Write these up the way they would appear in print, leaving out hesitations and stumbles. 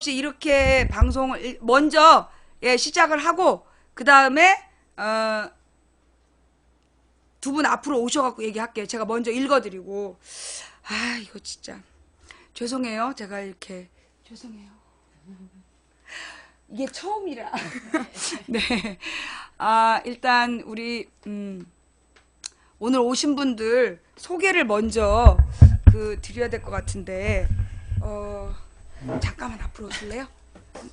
없이 이렇게 방송을 먼저 시작을 하고 그 다음에 두 분 앞으로 오셔갖고 얘기할게요. 제가 먼저 읽어드리고 이거 진짜 죄송해요. 제가 이렇게 죄송해요. 이게 처음이라. 네. 일단 우리 오늘 오신 분들 소개를 먼저 드려야 될 것 같은데 잠깐만 앞으로 오실래요?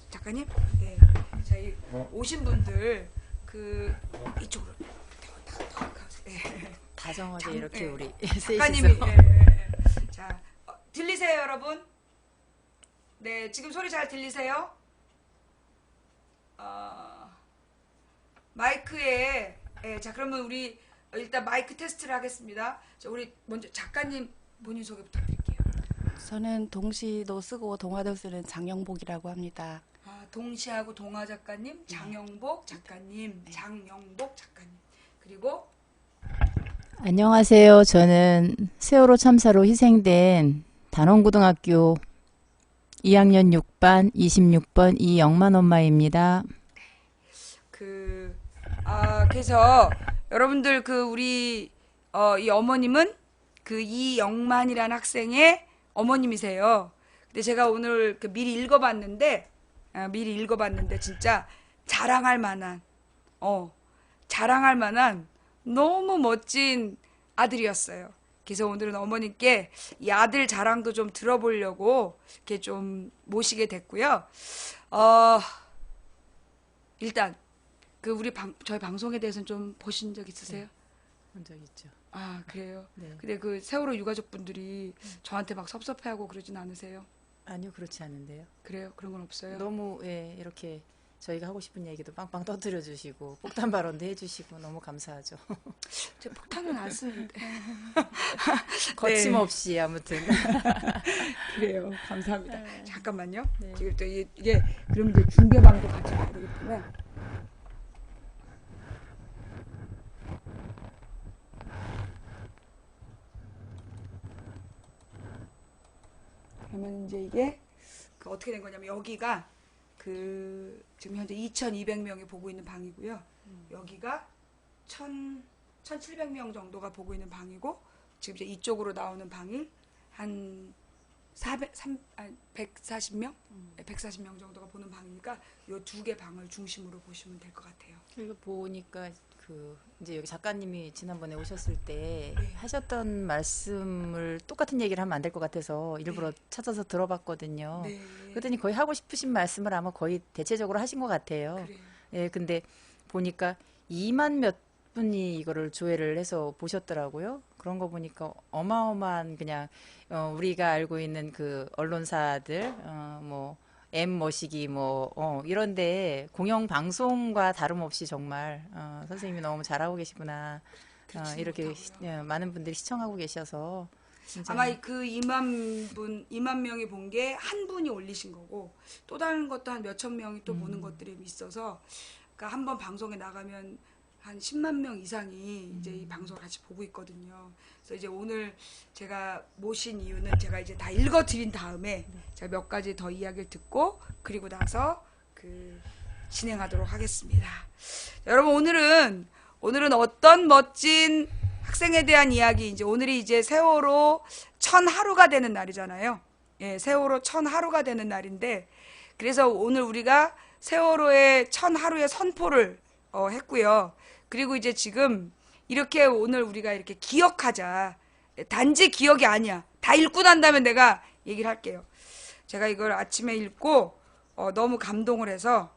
작가님? 네. 자, 오신 분들 이쪽으로 네. 다정하게 이렇게 우리 작가님이 셋이서 자, 들리세요, 여러분? 네, 지금 소리 잘 들리세요? 마이크에 자, 그러면 우리 일단 마이크 테스트를 하겠습니다. 자, 우리 먼저 작가님 본인 소개 부탁드릴게요. 저는 동시도 쓰고 동화도 쓰는 장영복이라고 합니다. 동시하고 동화 작가님, 장영복 작가님, 장영복 작가님. 그리고 안녕하세요. 저는 세월호 참사로 희생된 단원고등학교 2학년 6반 26번 이영만 엄마입니다. 그래서 여러분들 우리 이 어머님은 이영만이라는 학생의 어머님이세요. 근데 제가 오늘 미리 읽어봤는데 진짜 자랑할 만한 너무 멋진 아들이었어요. 그래서 오늘은 어머님께 이 아들 자랑도 좀 들어보려고 이렇게 좀 모시게 됐고요. 일단 저희 방송에 대해서는 좀 보신 적 있으세요? 본 적 있죠. 그래요? 네. 근데 세월호 유가족분들이 저한테 막 섭섭해하고 그러진 않으세요? 아니요, 그렇지 않은데요. 그래요? 그런 건 없어요? 너무 이렇게 저희가 하고 싶은 얘기도 빵빵 터뜨려 주시고 폭탄 발언도 해주시고 너무 감사하죠. 제 폭탄은 안 쓰는데. 거침없이 아무튼. 그래요. 감사합니다. 잠깐만요. 네. 지금 또 이게 그럼 이제 중계방도 같이 봐야 되기 때문에. 그러면 이제 이게 어떻게 된 거냐면 여기가 지금 현재 2,200명이 보고 있는 방이고요. 여기가 1,700명 정도가 보고 있는 방이고 지금 이제 이쪽으로 나오는 방이 한 140명? 140명 정도가 보는 방이니까 이 두 개 방을 중심으로 보시면 될 것 같아요. 이거 보니까 이제 여기 작가님이 지난번에 오셨을 때 네. 하셨던 말씀을 똑같은 얘기를 하면 안 될 것 같아서 일부러 찾아서 들어봤거든요. 네. 그랬더니 거의 하고 싶으신 말씀을 아마 거의 대체적으로 하신 것 같아요. 그래요. 예, 근데 보니까 2만 몇 분이 이거를 조회를 해서 보셨더라고요. 그런 거 보니까 어마어마한 그냥 우리가 알고 있는 언론사들 뭐 M 머시기 이런데 공영 방송과 다름없이 정말 선생님이 너무 잘하고 계시구나. 이렇게 많은 분들이 시청하고 계셔서 진짜 아마 2만 명이 본 게 한 분이 올리신 거고 또 다른 것도 한 몇천 명이 또 보는 것들이 있어서 그러니까 한 번 방송에 나가면 한 10만 명 이상이 이제 이 방송을 같이 보고 있거든요. 그래서 이제 오늘 제가 모신 이유는 제가 이제 다 읽어드린 다음에 제가 몇 가지 더 이야기를 듣고 그리고 나서 진행하도록 하겠습니다. 여러분 오늘은 어떤 멋진 학생에 대한 이야기 이제 오늘이 이제 세월호 1000하루가 되는 날이잖아요. 예, 세월호 1000하루가 되는 날인데 그래서 오늘 우리가 세월호의 1000하루의 선포를 했고요. 그리고 이제 지금 이렇게 오늘 우리가 이렇게 기억하자. 단지 기억이 아니야. 다 읽고 난 다음에 내가 얘기를 할게요. 제가 이걸 아침에 읽고 너무 감동을 해서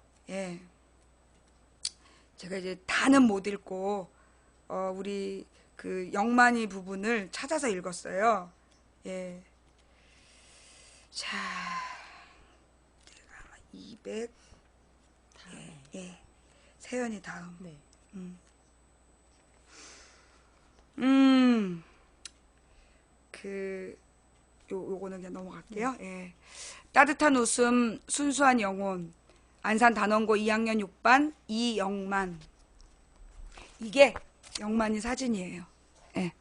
제가 이제 다는 못 읽고 우리 영만이 부분을 찾아서 읽었어요. 예. 자, 내가 아마 200 세연이 다음. 네. 요거는 그냥 넘어갈게요. 예. 따뜻한 웃음, 순수한 영혼. 안산 단원고 2학년 6반 이영만. 이게 영만이 사진이에요. 예.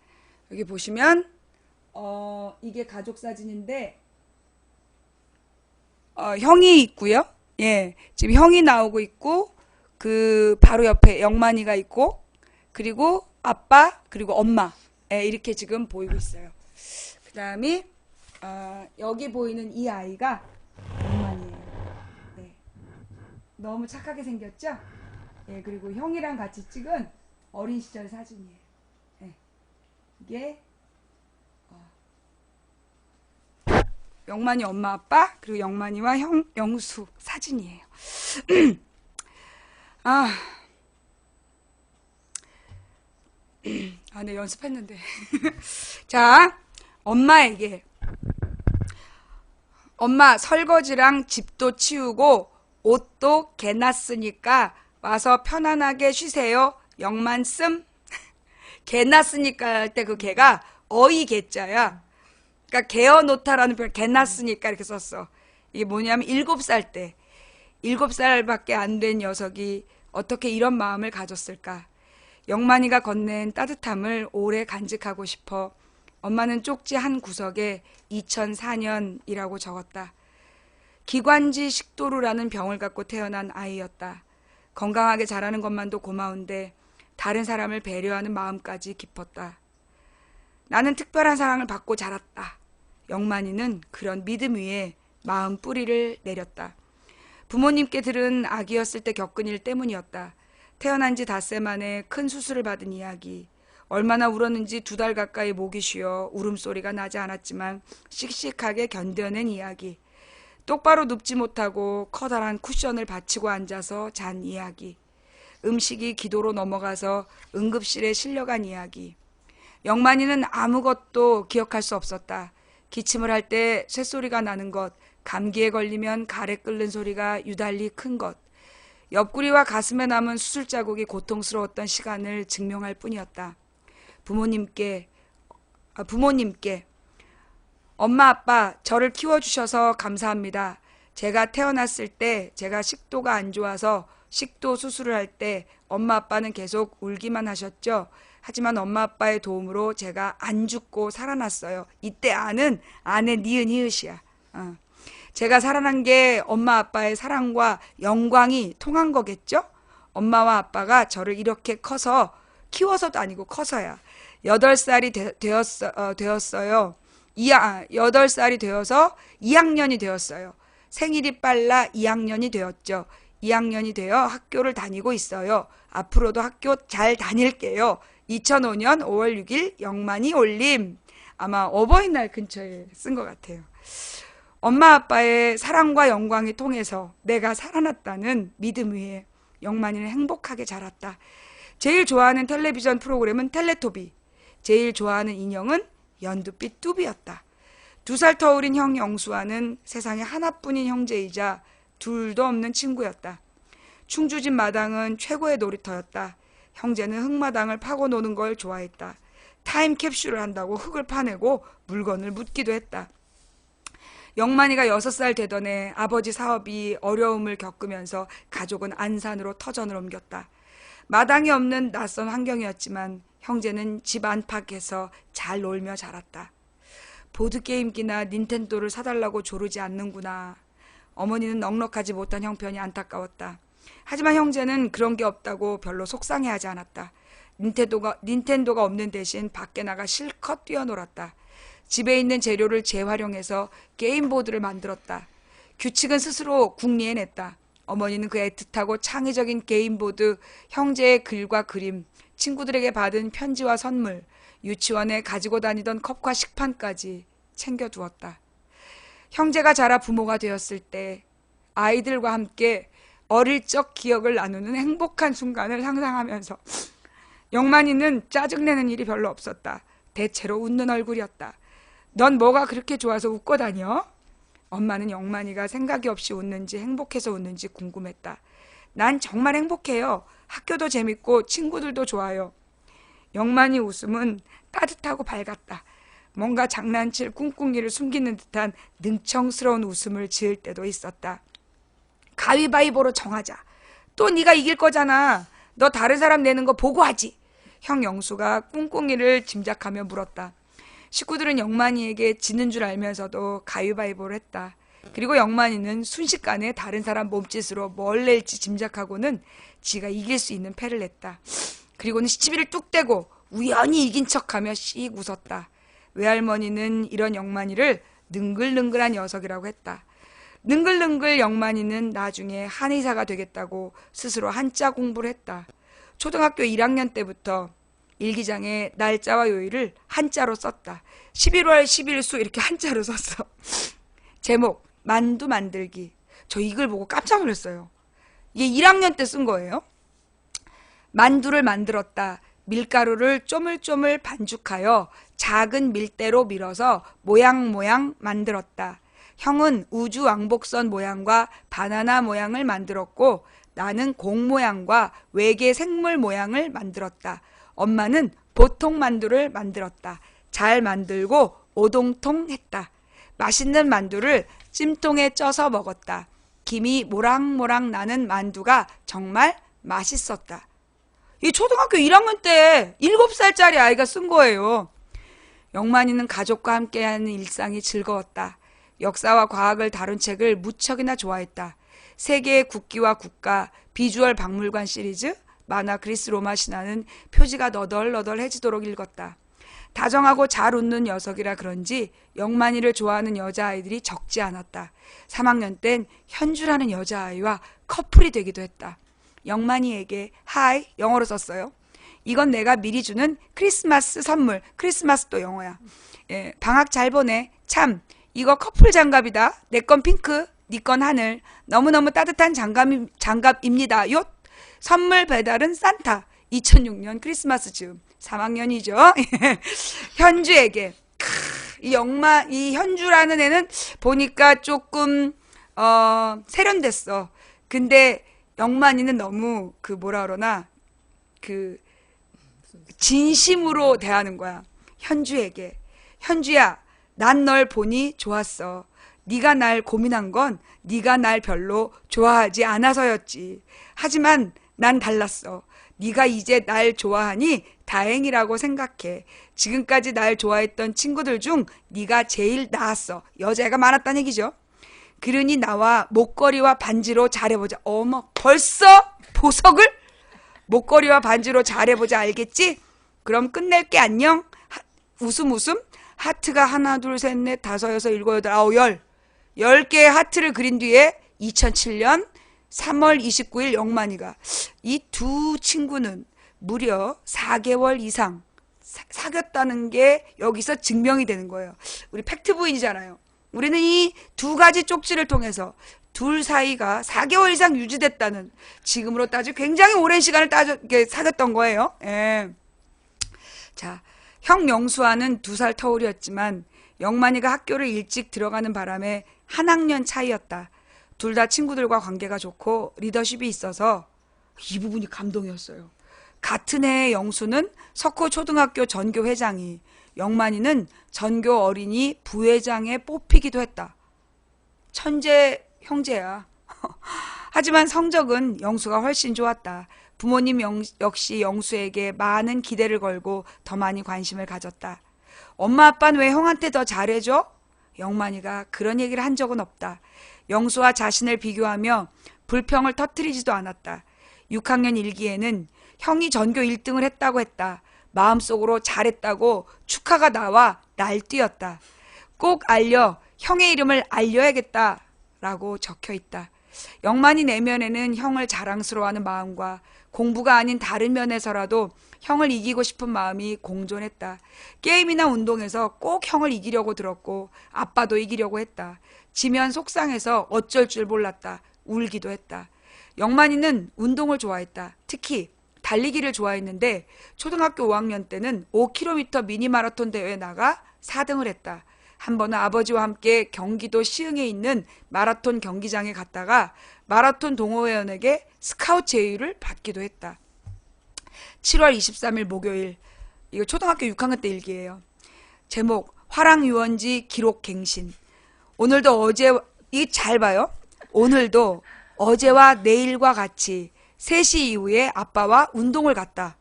여기 보시면 이게 가족 사진인데 형이 있고요. 예, 지금 형이 나오고 있고 그 바로 옆에 영만이가 있고 그리고 아빠 그리고 엄마 예, 이렇게 지금 보이고 있어요. 그 다음에 여기 보이는 이 아이가 영만이에요. 네. 너무 착하게 생겼죠? 예, 그리고 형이랑 같이 찍은 어린 시절 사진이에요. 예. 이게 영만이 엄마 아빠 그리고 영만이와 영수 사진이에요. 네, 연습했는데. 자, 엄마에게 엄마 설거지랑 집도 치우고 옷도 개났으니까 와서 편안하게 쉬세요. 영만씀. 개났으니까 할 때 그 개가 어이 개자야. 그러니까 개어놓다라는 표현 개났으니까 이렇게 썼어. 이게 뭐냐면 7살 때 7살밖에 안 된 녀석이 어떻게 이런 마음을 가졌을까. 영만이가 건넨 따뜻함을 오래 간직하고 싶어 엄마는 쪽지 한 구석에 2004년이라고 적었다. 기관지 식도루라는 병을 갖고 태어난 아이였다. 건강하게 자라는 것만도 고마운데 다른 사람을 배려하는 마음까지 깊었다. 나는 특별한 사랑을 받고 자랐다. 영만이는 그런 믿음 위에 마음 뿌리를 내렸다. 부모님께 들은 아기였을 때 겪은 일 때문이었다. 태어난 지 닷새 만에 큰 수술을 받은 이야기. 얼마나 울었는지 2달 가까이 목이 쉬어 울음소리가 나지 않았지만 씩씩하게 견뎌낸 이야기. 똑바로 눕지 못하고 커다란 쿠션을 받치고 앉아서 잔 이야기. 음식이 기도로 넘어가서 응급실에 실려간 이야기. 영만이는 아무것도 기억할 수 없었다. 기침을 할 때 쇳소리가 나는 것, 감기에 걸리면 가래 끓는 소리가 유달리 큰 것, 옆구리와 가슴에 남은 수술 자국이 고통스러웠던 시간을 증명할 뿐이었다. 부모님께 엄마 아빠 저를 키워주셔서 감사합니다. 제가 태어났을 때 제가 식도가 안 좋아서 식도 수술을 할 때 엄마 아빠는 계속 울기만 하셨죠. 하지만 엄마 아빠의 도움으로 제가 안 죽고 살아났어요. 이때 아는 안에 니은 히읗이야. 제가 살아난 게 엄마 아빠의 사랑과 영광이 통한 거겠죠? 엄마와 아빠가 저를 이렇게 커서, 키워서도 아니고 커서야 8살이 되었어요. 8살이 되어서 2학년이 되었어요. 생일이 빨라 2학년이 되었죠. 2학년이 되어 학교를 다니고 있어요. 앞으로도 학교 잘 다닐게요. 2005년 5월 6일 영만이 올림. 아마 어버이날 근처에 쓴 것 같아요. 엄마 아빠의 사랑과 영광이 통해서 내가 살아났다는 믿음 위에 영만이는 행복하게 자랐다. 제일 좋아하는 텔레비전 프로그램은 텔레토비. 제일 좋아하는 인형은 연두빛 뚜비였다. 2살 터울인 형 영수와는 세상에 하나뿐인 형제이자 둘도 없는 친구였다. 충주집 마당은 최고의 놀이터였다. 형제는 흙마당을 파고 노는 걸 좋아했다. 타임캡슐을 한다고 흙을 파내고 물건을 묻기도 했다. 영만이가 6살 되던 해 아버지 사업이 어려움을 겪으면서 가족은 안산으로 터전을 옮겼다. 마당이 없는 낯선 환경이었지만 형제는 집 안팎에서 잘 놀며 자랐다. 보드게임기나 닌텐도를 사달라고 조르지 않는구나. 어머니는 넉넉하지 못한 형편이 안타까웠다. 하지만 형제는 그런 게 없다고 별로 속상해하지 않았다. 닌텐도가 없는 대신 밖에 나가 실컷 뛰어놀았다. 집에 있는 재료를 재활용해서 게임보드를 만들었다. 규칙은 스스로 궁리해냈다. 어머니는 그 애틋하고 창의적인 게임보드, 형제의 글과 그림, 친구들에게 받은 편지와 선물, 유치원에 가지고 다니던 컵과 식판까지 챙겨두었다. 형제가 자라 부모가 되었을 때 아이들과 함께 어릴 적 기억을 나누는 행복한 순간을 상상하면서 영만이는 짜증내는 일이 별로 없었다. 대체로 웃는 얼굴이었다. 넌 뭐가 그렇게 좋아서 웃고 다녀? 엄마는 영만이가 생각이 없이 웃는지 행복해서 웃는지 궁금했다. 난 정말 행복해요. 학교도 재밌고 친구들도 좋아요. 영만이 웃음은 따뜻하고 밝았다. 뭔가 장난칠 꿍꿍이를 숨기는 듯한 능청스러운 웃음을 지을 때도 있었다. 가위바위보로 정하자. 또 네가 이길 거잖아. 너 다른 사람 내는 거 보고 하지. 형 영수가 꿍꿍이를 짐작하며 물었다. 식구들은 영만이에게 지는 줄 알면서도 가위바위보를 했다. 그리고 영만이는 순식간에 다른 사람 몸짓으로 뭘 낼지 짐작하고는 지가 이길 수 있는 패를 냈다. 그리고는 시치미를 뚝 떼고 우연히 이긴 척하며 씩 웃었다. 외할머니는 이런 영만이를 능글능글한 녀석이라고 했다. 능글능글 영만이는 나중에 한의사가 되겠다고 스스로 한자 공부를 했다. 초등학교 1학년 때부터 일기장에 날짜와 요일을 한자로 썼다. 11월 11수 이렇게 한자로 썼어. 제목 만두 만들기. 저 이걸 보고 깜짝 놀랐어요. 이게 1학년 때 쓴 거예요. 만두를 만들었다. 밀가루를 쪼물쪼물 반죽하여 작은 밀대로 밀어서 모양 만들었다. 형은 우주 왕복선 모양과 바나나 모양을 만들었고 나는 공 모양과 외계 생물 모양을 만들었다. 엄마는 보통 만두를 만들었다. 잘 만들고 오동통했다. 맛있는 만두를 찜통에 쪄서 먹었다. 김이 모락모락 나는 만두가 정말 맛있었다. 이 초등학교 1학년 때 7살짜리 아이가 쓴 거예요. 영만이는 가족과 함께하는 일상이 즐거웠다. 역사와 과학을 다룬 책을 무척이나 좋아했다. 세계의 국기와 국가, 비주얼 박물관 시리즈, 만화 그리스 로마 신화는 표지가 너덜너덜해지도록 읽었다. 다정하고 잘 웃는 녀석이라 그런지 영만이를 좋아하는 여자아이들이 적지 않았다. 3학년 땐 현주라는 여자아이와 커플이 되기도 했다. 영만이에게 하이 영어로 썼어요. 이건 내가 미리 주는 크리스마스 선물. 크리스마스도 영어야. 예, 방학 잘 보내. 참 이거 커플 장갑이다. 내 건 핑크, 네 건 하늘. 너무너무 따뜻한 장갑입니다. 요 선물 배달은 산타. 2006년 크리스마스 즈음. 3학년이죠. 현주에게 이 현주라는 애는 보니까 조금 세련됐어. 근데 영만이는 너무 뭐라 그러나 진심으로 대하는 거야. 현주에게. 현주야, 난 널 보니 좋았어. 네가 날 고민한 건 네가 날 별로 좋아하지 않아서였지. 하지만 난 달랐어. 네가 이제 날 좋아하니 다행이라고 생각해. 지금까지 날 좋아했던 친구들 중 네가 제일 나았어. 여자애가 많았다는 얘기죠. 그러니 나와 목걸이와 반지로 잘해보자. 어머, 벌써 보석을? 목걸이와 반지로 잘해보자. 알겠지? 그럼 끝낼게. 안녕. 웃음. 하트가 하나, 둘, 셋, 넷, 다섯, 여섯, 일곱, 여덟, 아홉, 10개의 하트를 그린 뒤에 2007년 3월 29일 영만이가 이 두 친구는 무려 4개월 이상 사귀었다는 게 여기서 증명이 되는 거예요. 우리 팩트 부인이잖아요. 우리는 이 두 가지 쪽지를 통해서 둘 사이가 4개월 이상 유지됐다는, 지금으로 따지고 굉장히 오랜 시간을 사귀었던 거예요. 예. 자, 형 영수와는 2살 터울이었지만 영만이가 학교를 일찍 들어가는 바람에 한 학년 차이였다. 둘 다 친구들과 관계가 좋고 리더십이 있어서 이 부분이 감동이었어요. 같은 해에 영수는 석호초등학교 전교회장이, 영만이는 전교 어린이 부회장에 뽑히기도 했다. 천재 형제야. 하지만 성적은 영수가 훨씬 좋았다. 부모님 역시 영수에게 많은 기대를 걸고 더 많이 관심을 가졌다. 엄마 아빠는 왜 형한테 더 잘해줘? 영만이가 그런 얘기를 한 적은 없다. 영수와 자신을 비교하며 불평을 터뜨리지도 않았다. 6학년 일기에는 형이 전교 1등을 했다고 했다. 마음속으로 잘했다고 축하가 나와 날뛰었다. 꼭 형의 이름을 알려야겠다라고 적혀있다. 영만이 내면에는 형을 자랑스러워하는 마음과 공부가 아닌 다른 면에서라도 형을 이기고 싶은 마음이 공존했다. 게임이나 운동에서 꼭 형을 이기려고 들었고 아빠도 이기려고 했다. 지면 속상해서 어쩔 줄 몰랐다. 울기도 했다. 영만이는 운동을 좋아했다. 특히 달리기를 좋아했는데 초등학교 5학년 때는 5km 미니 마라톤 대회에 나가 4등을 했다. 한 번은 아버지와 함께 경기도 시흥에 있는 마라톤 경기장에 갔다가 마라톤 동호회원에게 스카우트 제의를 받기도 했다. 7월 23일 목요일, 이거 초등학교 6학년 때 일기예요. 제목 화랑유원지 기록갱신. 오늘도 잘 봐요. 오늘도 어제와 내일과 같이 3시 이후에 아빠와 운동을 갔다.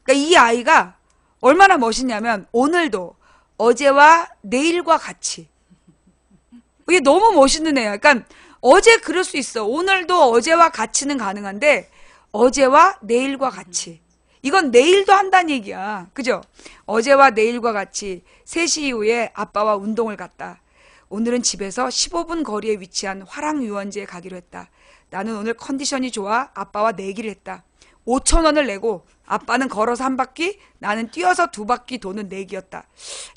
그러니까 이 아이가 얼마나 멋있냐면 오늘도 어제와 내일과 같이 이게 너무 멋있는 애야. 그러니까 어제 그럴 수 있어. 오늘도 어제와 같이는 가능한데 어제와 내일과 같이. 이건 내일도 한다는 얘기야. 그죠? 어제와 내일과 같이 3시 이후에 아빠와 운동을 갔다. 오늘은 집에서 15분 거리에 위치한 화랑유원지에 가기로 했다. 나는 오늘 컨디션이 좋아 아빠와 내기를 했다. 5,000원을 내고 아빠는 걸어서 한 바퀴, 나는 뛰어서 2바퀴 도는 내기였다.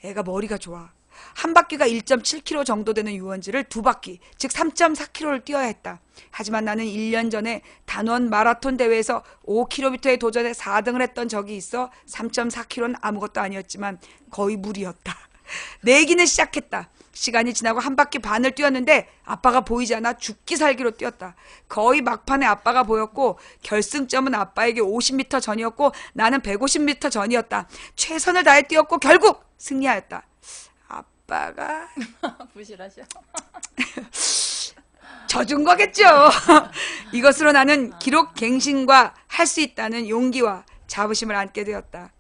애가 머리가 좋아. 한 바퀴가 1.7km 정도 되는 유원지를 2바퀴, 즉 3.4km를 뛰어야 했다. 하지만 나는 1년 전에 단원 마라톤 대회에서 5km에 도전해 4등을 했던 적이 있어 3.4km는 아무것도 아니었지만 거의 무리였다. 내기는 시작했다. 시간이 지나고 한 바퀴 반을 뛰었는데 아빠가 보이지 않아 죽기 살기로 뛰었다. 거의 막판에 아빠가 보였고 결승점은 아빠에게 50m 전이었고 나는 150m 전이었다. 최선을 다해 뛰었고 결국 승리하였다. 아빠가 부실하셔. 져준 거겠죠. 이것으로 나는 기록 갱신과 할 수 있다는 용기와 자부심을 안게 되었다.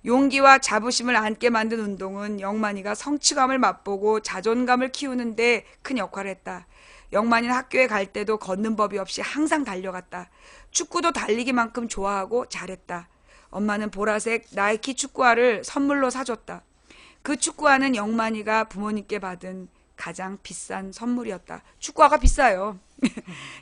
용기와 자부심을 안게 만든 운동은 영만이가 성취감을 맛보고 자존감을 키우는데 큰 역할을 했다. 영만이는 학교에 갈 때도 걷는 법이 없이 항상 달려갔다. 축구도 달리기만큼 좋아하고 잘했다. 엄마는 보라색 나이키 축구화를 선물로 사줬다. 그 축구화는 영만이가 부모님께 받은 가장 비싼 선물이었다. 축구화가 비싸요.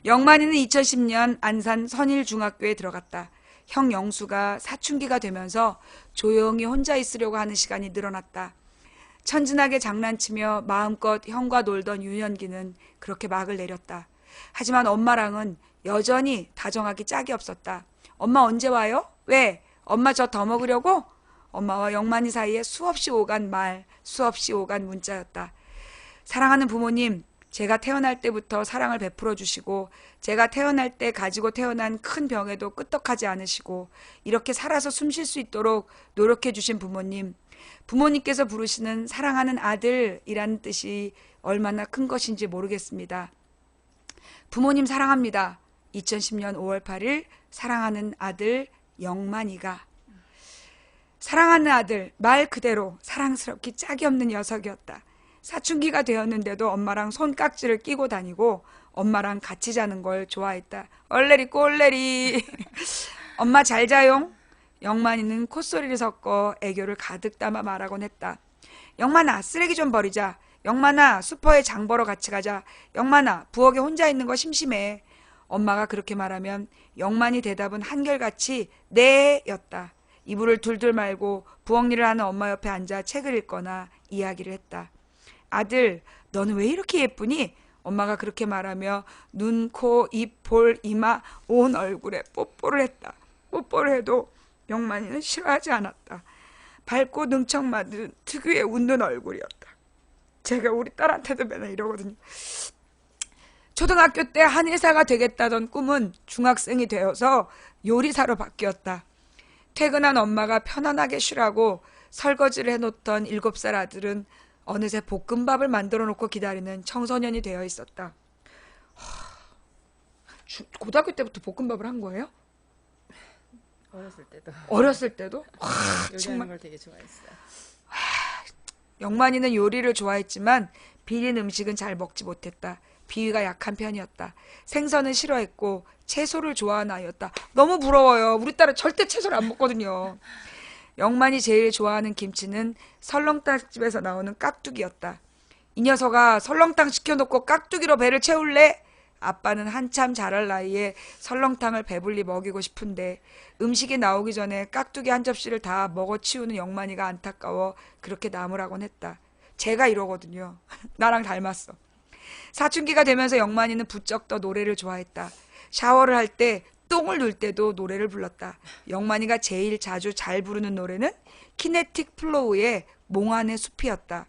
영만이는 2010년 안산 선일중학교에 들어갔다. 형 영수가 사춘기가 되면서 조용히 혼자 있으려고 하는 시간이 늘어났다. 천진하게 장난치며 마음껏 형과 놀던 유년기는 그렇게 막을 내렸다. 하지만 엄마랑은 여전히 다정하기 짝이 없었다. 엄마 언제 와요? 왜? 엄마 저 더 먹으려고? 엄마와 영만이 사이에 수없이 오간 말, 수없이 오간 문자였다. 사랑하는 부모님, 제가 태어날 때부터 사랑을 베풀어 주시고 제가 태어날 때 가지고 태어난 큰 병에도 끄떡하지 않으시고 이렇게 살아서 숨 쉴 수 있도록 노력해 주신 부모님, 부모님께서 부르시는 사랑하는 아들이라는 뜻이 얼마나 큰 것인지 모르겠습니다. 부모님 사랑합니다. 2010년 5월 8일 사랑하는 아들 영만이가. 사랑하는 아들, 말 그대로 사랑스럽기 짝이 없는 녀석이었다. 사춘기가 되었는데도 엄마랑 손깍지를 끼고 다니고 엄마랑 같이 자는 걸 좋아했다. 얼레리 꼴레리. 엄마 잘 자용? 영만이는 콧소리를 섞어 애교를 가득 담아 말하곤 했다. 영만아 쓰레기 좀 버리자. 영만아 슈퍼에 장 보러 같이 가자. 영만아 부엌에 혼자 있는 거 심심해. 엄마가 그렇게 말하면 영만이 대답은 한결같이 네 였다. 이불을 둘둘 말고 부엌 일을 하는 엄마 옆에 앉아 책을 읽거나 이야기를 했다. 아들, 너는 왜 이렇게 예쁘니? 엄마가 그렇게 말하며 눈, 코, 입, 볼, 이마, 온 얼굴에 뽀뽀를 했다. 뽀뽀를 해도 영만이는 싫어하지 않았다. 밝고 능청맞은 특유의 웃는 얼굴이었다. 제가 우리 딸한테도 맨날 이러거든요. 초등학교 때 한의사가 되겠다던 꿈은 중학생이 되어서 요리사로 바뀌었다. 퇴근한 엄마가 편안하게 쉬라고 설거지를 해놓던 7살 아들은 어느새 볶음밥을 만들어 놓고 기다리는 청소년이 되어 있었다. 고등학교 때부터 볶음밥을 한 거예요? 어렸을 때도. 어렸을 때도? 요리하는 정말. 걸 되게 좋아했어요. 영만이는 요리를 좋아했지만 비린 음식은 잘 먹지 못했다. 비위가 약한 편이었다. 생선은 싫어했고 채소를 좋아하는 아이였다. 너무 부러워요. 우리 딸은 절대 채소를 안 먹거든요. 영만이 제일 좋아하는 김치는 설렁탕집에서 나오는 깍두기였다. 이 녀석아 설렁탕 시켜놓고 깍두기로 배를 채울래? 아빠는 한참 자랄 나이에 설렁탕을 배불리 먹이고 싶은데 음식이 나오기 전에 깍두기 한 접시를 다 먹어치우는 영만이가 안타까워 그렇게 남으라곤 했다. 제가 이러거든요. 나랑 닮았어. 사춘기가 되면서 영만이는 부쩍 더 노래를 좋아했다. 샤워를 할 때 똥을 눌 때도 노래를 불렀다. 영만이가 제일 자주 잘 부르는 노래는 키네틱 플로우의 몽환의 숲이었다.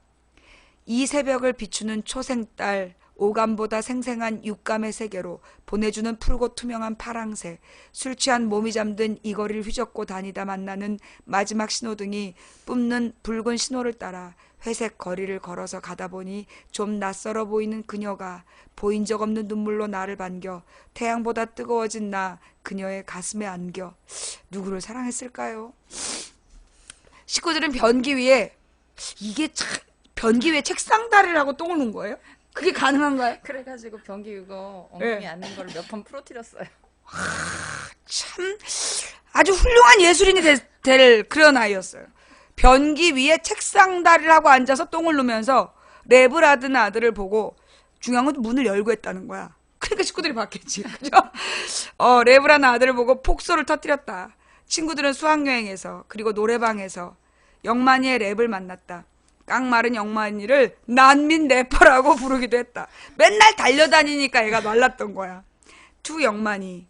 이 새벽을 비추는 초생딸, 오감보다 생생한 육감의 세계로 보내주는 푸르고 투명한 파랑새, 술 취한 몸이 잠든 이 거리를 휘젓고 다니다 만나는 마지막 신호등이 뿜는 붉은 신호를 따라 회색 거리를 걸어서 가다 보니 좀 낯설어 보이는 그녀가 보인 적 없는 눈물로 나를 반겨 태양보다 뜨거워진 나 그녀의 가슴에 안겨. 누구를 사랑했을까요? 식구들은 변기 위에 이게 참 변기 위에 책상 다리를 하고 똥을 놓은 거예요? 그게 가능한가요? 그래가지고 변기 이거 엉덩이 네. 앉는 걸 몇 번 풀어뜨렸어요. 참 아주 훌륭한 예술인이 될 그런 아이였어요. 변기 위에 책상 다리를 하고 앉아서 똥을 누면서 랩을 하던 아들을 보고 중요한 건 문을 열고 했다는 거야. 그러니까 식구들이 봤겠지. 그죠? 랩을 하는 아들을 보고 폭소를 터뜨렸다. 친구들은 수학여행에서 그리고 노래방에서 영만이의 랩을 만났다. 깡마른 영만이를 난민 래퍼라고 부르기도 했다. 맨날 달려다니니까 애가 말랐던 거야. 투 영만이.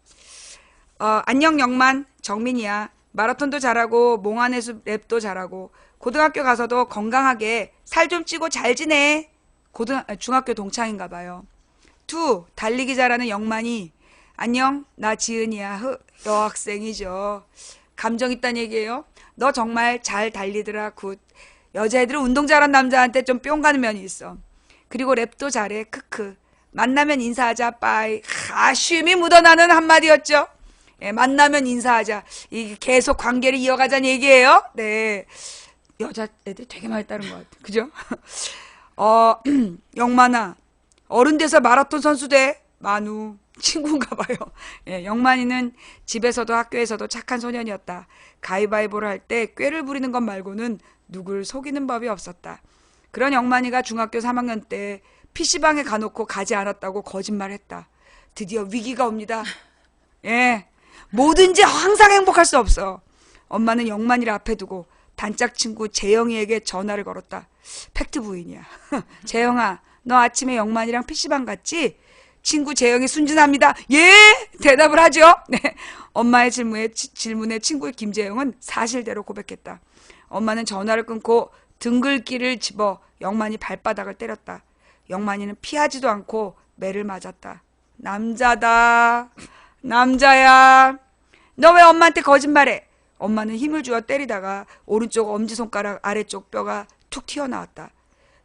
안녕 영만, 정민이야. 마라톤도 잘하고 몽환해수 랩도 잘하고 고등학교 가서도 건강하게 살 좀 찌고 잘 지내. 중학교 동창인가 봐요. 투 달리기 잘하는 영만이. 안녕, 나 지은이야. 여학생이죠. 감정 있단 얘기예요. 너 정말 잘 달리더라. 굿. 여자애들은 운동 잘한 남자한테 좀 뿅 가는 면이 있어. 그리고 랩도 잘해. 크크. 만나면 인사하자. 빠이. 아쉬움이 묻어나는 한마디였죠. 예, 만나면 인사하자. 이 계속 관계를 이어가자는 얘기예요. 네. 여자애들이 되게 많이 따른 것 같아. 그죠? 영만아. 어른 돼서 마라톤 선수 돼. 만우. 친구인가 봐요. 예, 영만이는 집에서도 학교에서도 착한 소년이었다. 가위바위보를 할 때 꾀를 부리는 것 말고는 누굴 속이는 법이 없었다. 그런 영만이가 중학교 3학년 때 PC방에 가놓고 가지 않았다고 거짓말했다. 드디어 위기가 옵니다. 예, 뭐든지 항상 행복할 수 없어. 엄마는 영만이를 앞에 두고 단짝 친구 재영이에게 전화를 걸었다. 팩트 부인이야. 재영아, 너 아침에 영만이랑 PC방 갔지? 친구 재영이 순진합니다. 예! 대답을 하죠. 네. 엄마의 질문에 친구 김재영은 사실대로 고백했다. 엄마는 전화를 끊고 등글기를 집어 영만이 발바닥을 때렸다. 영만이는 피하지도 않고 매를 맞았다. 남자다. 남자야. 너 왜 엄마한테 거짓말해? 엄마는 힘을 주어 때리다가 오른쪽 엄지손가락 아래쪽 뼈가 툭 튀어나왔다.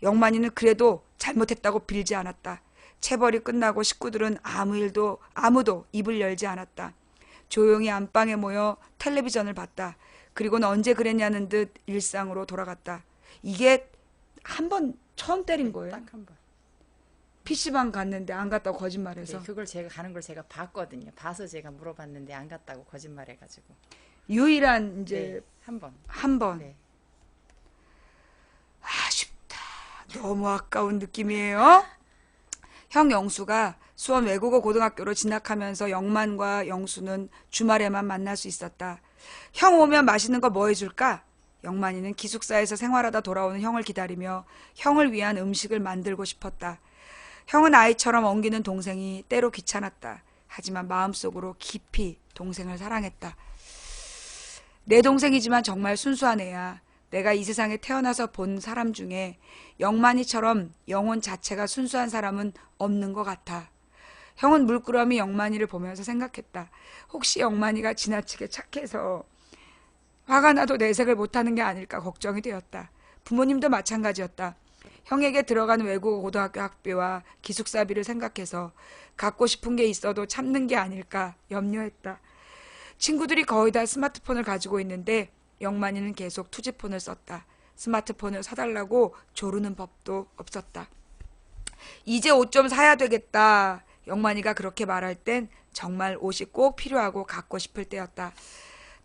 영만이는 그래도 잘못했다고 빌지 않았다. 체벌이 끝나고 식구들은 아무도 입을 열지 않았다. 조용히 안방에 모여 텔레비전을 봤다. 그리고는 언제 그랬냐는 듯 일상으로 돌아갔다. 이게 한 번 처음 때린 거예요. 딱 한 번. PC방 갔는데 안 갔다고 네, 거짓말해서. 그걸 제가 가는 걸 제가 봤거든요. 봐서 제가 물어봤는데 안 갔다고 거짓말해가지고. 유일한 이제 네, 한 번. 한 번. 네. 아쉽다. 너무 아까운 느낌이에요. 형 영수가 수원 외국어 고등학교로 진학하면서 영만과 영수는 주말에만 만날 수 있었다. 형 오면 맛있는 거 뭐 해줄까? 영만이는 기숙사에서 생활하다 돌아오는 형을 기다리며 형을 위한 음식을 만들고 싶었다. 형은 아이처럼 엉기는 동생이 때로 귀찮았다. 하지만 마음속으로 깊이 동생을 사랑했다. 내 동생이지만 정말 순수한 애야. 내가 이 세상에 태어나서 본 사람 중에 영만이처럼 영혼 자체가 순수한 사람은 없는 것 같아. 형은 물끄러미 영만이를 보면서 생각했다. 혹시 영만이가 지나치게 착해서 화가 나도 내색을 못하는 게 아닐까 걱정이 되었다. 부모님도 마찬가지였다. 형에게 들어간 외국어 고등학교 학비와 기숙사비를 생각해서 갖고 싶은 게 있어도 참는 게 아닐까 염려했다. 친구들이 거의 다 스마트폰을 가지고 있는데 영만이는 계속 투지폰을 썼다. 스마트폰을 사달라고 조르는 법도 없었다. 이제 옷 좀 사야 되겠다. 영만이가 그렇게 말할 땐 정말 옷이 꼭 필요하고 갖고 싶을 때였다.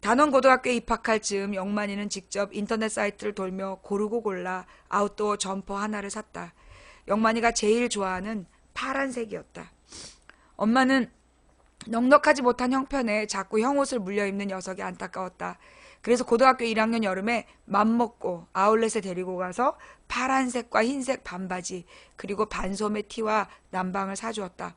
단원고등학교에 입학할 즈음 영만이는 직접 인터넷 사이트를 돌며 고르고 골라 아웃도어 점퍼 하나를 샀다. 영만이가 제일 좋아하는 파란색이었다. 엄마는 넉넉하지 못한 형편에 자꾸 형 옷을 물려입는 녀석이 안타까웠다. 그래서 고등학교 1학년 여름에 맘먹고 아울렛에 데리고 가서 파란색과 흰색 반바지 그리고 반소매 티와 남방을 사주었다.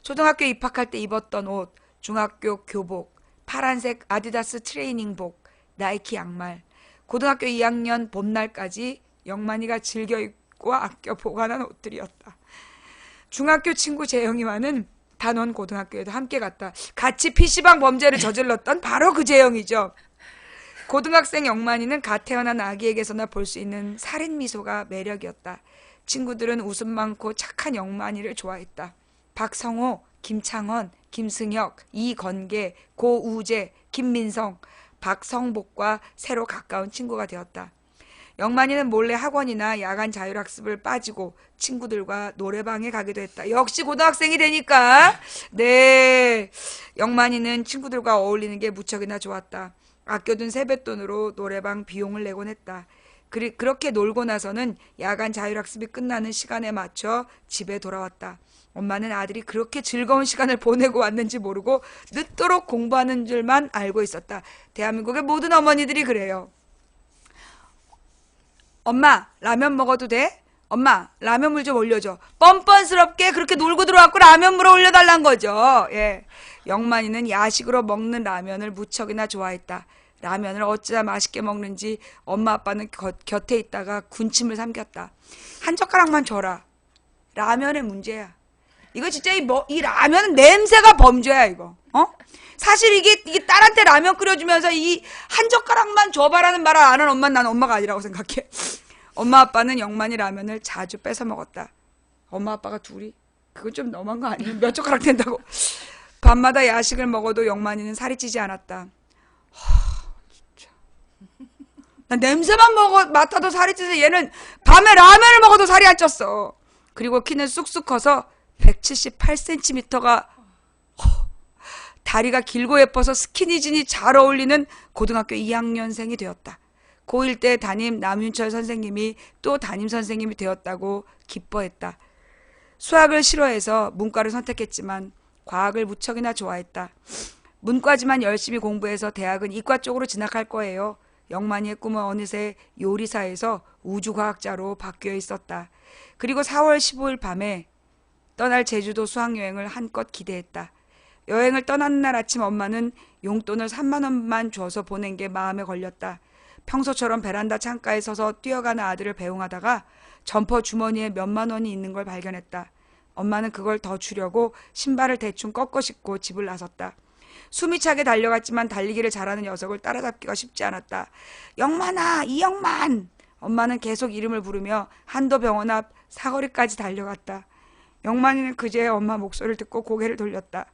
초등학교 입학할 때 입었던 옷, 중학교 교복, 파란색 아디다스 트레이닝복, 나이키 양말, 고등학교 2학년 봄날까지 영만이가 즐겨 입고 아껴 보관한 옷들이었다. 중학교 친구 재영이와는 단원 고등학교에도 함께 갔다. 같이 PC방 범죄를 저질렀던 바로 그 재영이죠. 고등학생 영만이는 갓 태어난 아기에게서나 볼 수 있는 살인 미소가 매력이었다. 친구들은 웃음 많고 착한 영만이를 좋아했다. 박성호, 김창원, 김승혁, 이건계, 고우재, 김민성, 박성복과 새로 가까운 친구가 되었다. 영만이는 몰래 학원이나 야간 자율학습을 빠지고 친구들과 노래방에 가기도 했다. 역시 고등학생이 되니까. 네. 영만이는 친구들과 어울리는 게 무척이나 좋았다. 아껴둔 세뱃돈으로 노래방 비용을 내곤 했다. 그렇게 놀고 나서는 야간 자율학습이 끝나는 시간에 맞춰 집에 돌아왔다. 엄마는 아들이 그렇게 즐거운 시간을 보내고 왔는지 모르고 늦도록 공부하는 줄만 알고 있었다. 대한민국의 모든 어머니들이 그래요. 엄마, 라면 먹어도 돼? 엄마, 라면 물 좀 올려줘. 뻔뻔스럽게 그렇게 놀고 들어왔고 라면 물어 올려달란 거죠. 예. 영만이는 야식으로 먹는 라면을 무척이나 좋아했다. 라면을 어찌나 맛있게 먹는지 엄마 아빠는 곁에 있다가 군침을 삼켰다. 한 젓가락만 줘라. 라면의 문제야. 이거 진짜 이 라면은 냄새가 범죄야, 이거. 어? 사실 이게 딸한테 라면 끓여주면서 이 한 젓가락만 줘봐라는 말을 안 하는 엄마는 나는 엄마가 아니라고 생각해. 엄마 아빠는 영만이 라면을 자주 뺏어 먹었다. 엄마 아빠가 둘이? 그건 좀 너무한 거 아니에요? 몇 젓가락 된다고. 밤마다 야식을 먹어도 영만이는 살이 찌지 않았다. 진짜. 난 냄새만 맡아도 살이 찌서 얘는 밤에 라면을 먹어도 살이 안 쪘어. 그리고 키는 쑥쑥 커서 178cm가 다리가 길고 예뻐서 스키니진이 잘 어울리는 고등학교 2학년생이 되었다. 고1 때 담임 남윤철 선생님이 또 담임 선생님이 되었다고 기뻐했다. 수학을 싫어해서 문과를 선택했지만 과학을 무척이나 좋아했다. 문과지만 열심히 공부해서 대학은 이과 쪽으로 진학할 거예요. 영만이의 꿈은 어느새 요리사에서 우주과학자로 바뀌어 있었다. 그리고 4월 15일 밤에 떠날 제주도 수학여행을 한껏 기대했다. 여행을 떠나는 날 아침 엄마는 용돈을 3만 원만 줘서 보낸 게 마음에 걸렸다. 평소처럼 베란다 창가에 서서 뛰어가는 아들을 배웅하다가 점퍼 주머니에 몇만 원이 있는 걸 발견했다. 엄마는 그걸 더 주려고 신발을 대충 꺾어 신고 집을 나섰다. 숨이 차게 달려갔지만 달리기를 잘하는 녀석을 따라잡기가 쉽지 않았다. 영만아, 이영만! 엄마는 계속 이름을 부르며 한도병원 앞 사거리까지 달려갔다. 영만이는 그제야 엄마 목소리를 듣고 고개를 돌렸다.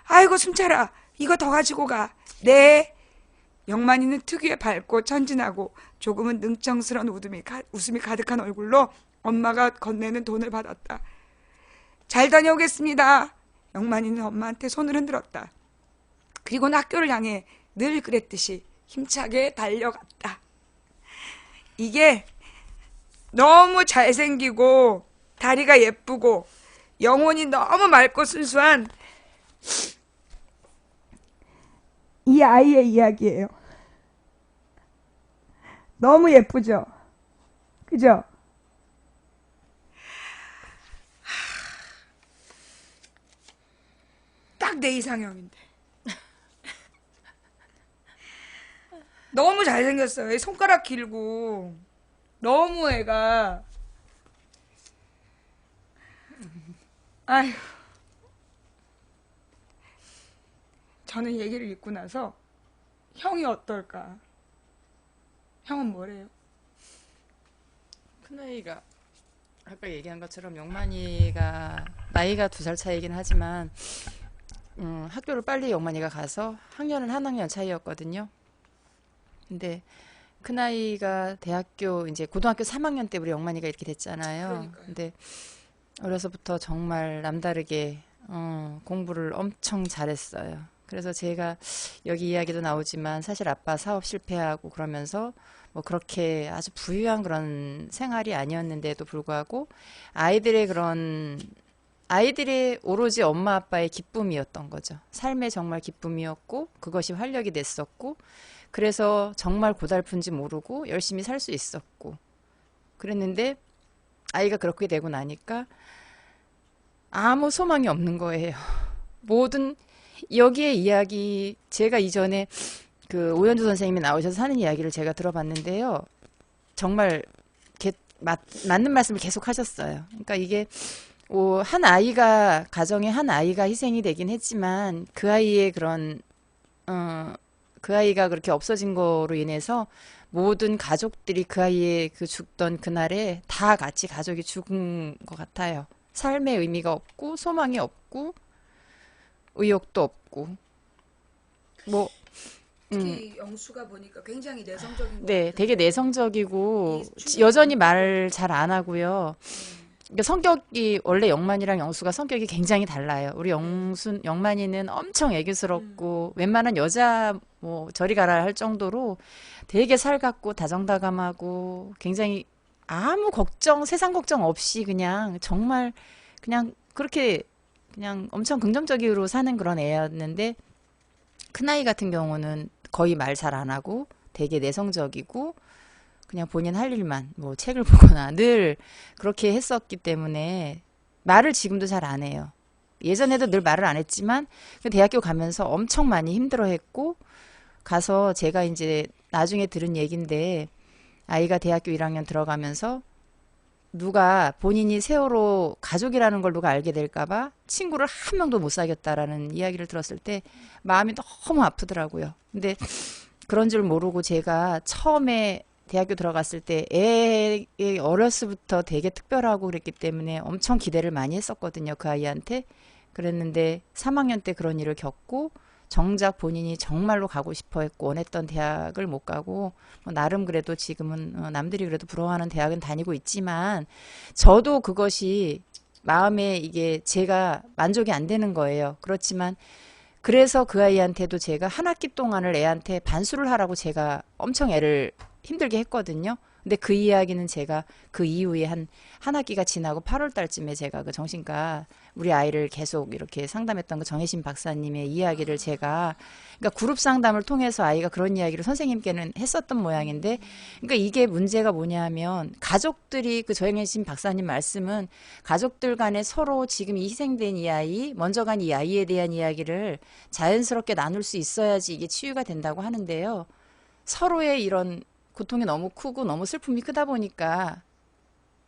아이고 숨차라. 이거 더 가지고 가. 네. 영만이는 특유의 밝고 천진하고 조금은 능청스러운 웃음이 가득한 얼굴로 엄마가 건네는 돈을 받았다. 잘 다녀오겠습니다. 영만이는 엄마한테 손을 흔들었다. 그리고는 학교를 향해 늘 그랬듯이 힘차게 달려갔다. 이게 너무 잘생기고 다리가 예쁘고 영혼이 너무 맑고 순수한 이 아이의 이야기예요. 너무 예쁘죠? 그죠? 딱 내 이상형인데. 너무 잘생겼어요. 손가락 길고 너무 애가 아휴. 저는 얘기를 읽고 나서 형이 어떨까? 형은 뭐래요? 큰아이가 아까 얘기한 것처럼 영만이가 나이가 2살 차이긴 하지만 학교를 빨리 영만이가 가서 학년은 한 학년 차이였거든요. 근데 큰아이가 대학교 이제 고등학교 3학년 때 우리 영만이가 이렇게 됐잖아요. 그러니까요. 근데 어려서부터 정말 남다르게 공부를 엄청 잘했어요. 그래서 제가 여기 이야기도 나오지만 사실 아빠 사업 실패하고 그러면서 뭐 그렇게 아주 부유한 그런 생활이 아니었는데도 불구하고 아이들의 오로지 엄마 아빠의 기쁨이었던 거죠. 삶의 정말 기쁨이었고 그것이 활력이 됐었고 그래서 정말 고달픈지 모르고 열심히 살 수 있었고 그랬는데 아이가 그렇게 되고 나니까 아무 소망이 없는 거예요. 모든 여기에 이야기 제가 이전에 그 오연주 선생님이 나오셔서 하는 이야기를 제가 들어봤는데요. 정말 맞는 말씀을 계속 하셨어요. 그러니까 이게 한 아이가 가정에 한 아이가 희생이 되긴 했지만 그 아이의 그 아이가 그렇게 없어진 거로 인해서 모든 가족들이 그 아이의 그 죽던 그날에 다 같이 가족이 죽은 것 같아요. 삶의 의미가 없고 소망이 없고 의욕도 없고 뭐 특히 영수가 보니까 굉장히 내성적인 것 네, 같은데. 되게 내성적이고 이 충분히 여전히 말 잘 안 하고요. 그러니까 성격이 원래 영만이랑 영수가 성격이 굉장히 달라요. 우리 영만이는 엄청 애교스럽고 웬만한 여자 뭐 저리 가라 할 정도로 되게 살갑고 다정다감하고 굉장히 아무 걱정, 세상 걱정 없이 그냥 정말 그냥 그렇게 그냥 엄청 긍정적으로 사는 그런 애였는데 큰아이 같은 경우는 거의 말 잘 안 하고 되게 내성적이고 그냥 본인 할 일만 뭐 책을 보거나 늘 그렇게 했었기 때문에 말을 지금도 잘 안 해요. 예전에도 늘 말을 안 했지만 그 대학교 가면서 엄청 많이 힘들어했고 가서 제가 이제 나중에 들은 얘긴데 아이가 대학교 1학년 들어가면서 누가 본인이 세월호 가족이라는 걸 누가 알게 될까봐 친구를 한 명도 못 사귀었다라는 이야기를 들었을 때 마음이 너무 아프더라고요. 근데 그런 줄 모르고 제가 처음에 대학교 들어갔을 때 애의 어렸을부터 되게 특별하고 그랬기 때문에 엄청 기대를 많이 했었거든요. 그 아이한테. 그랬는데 3학년 때 그런 일을 겪고 정작 본인이 정말로 가고 싶어 했고 원했던 대학을 못 가고 뭐 나름 그래도 지금은 남들이 그래도 부러워하는 대학은 다니고 있지만 저도 그것이 마음에 이게 제가 만족이 안 되는 거예요. 그렇지만 그래서 그 아이한테도 제가 한 학기 동안을 애한테 반수를 하라고 제가 엄청 애를 힘들게 했거든요. 근데 그 이야기는 제가 그 이후에 한 학기가 지나고 8월 달쯤에 제가 그 정신과 우리 아이를 계속 이렇게 상담했던 그 정혜신 박사님의 이야기를 제가 그러니까 그룹 상담을 통해서 아이가 그런 이야기를 선생님께는 했었던 모양인데 그러니까 이게 문제가 뭐냐면 가족들이 그 정혜신 박사님 말씀은 가족들 간에 서로 지금 이 희생된 이 아이 먼저 간 이 아이에 대한 이야기를 자연스럽게 나눌 수 있어야지 이게 치유가 된다고 하는데요. 서로의 이런 고통이 너무 크고 너무 슬픔이 크다 보니까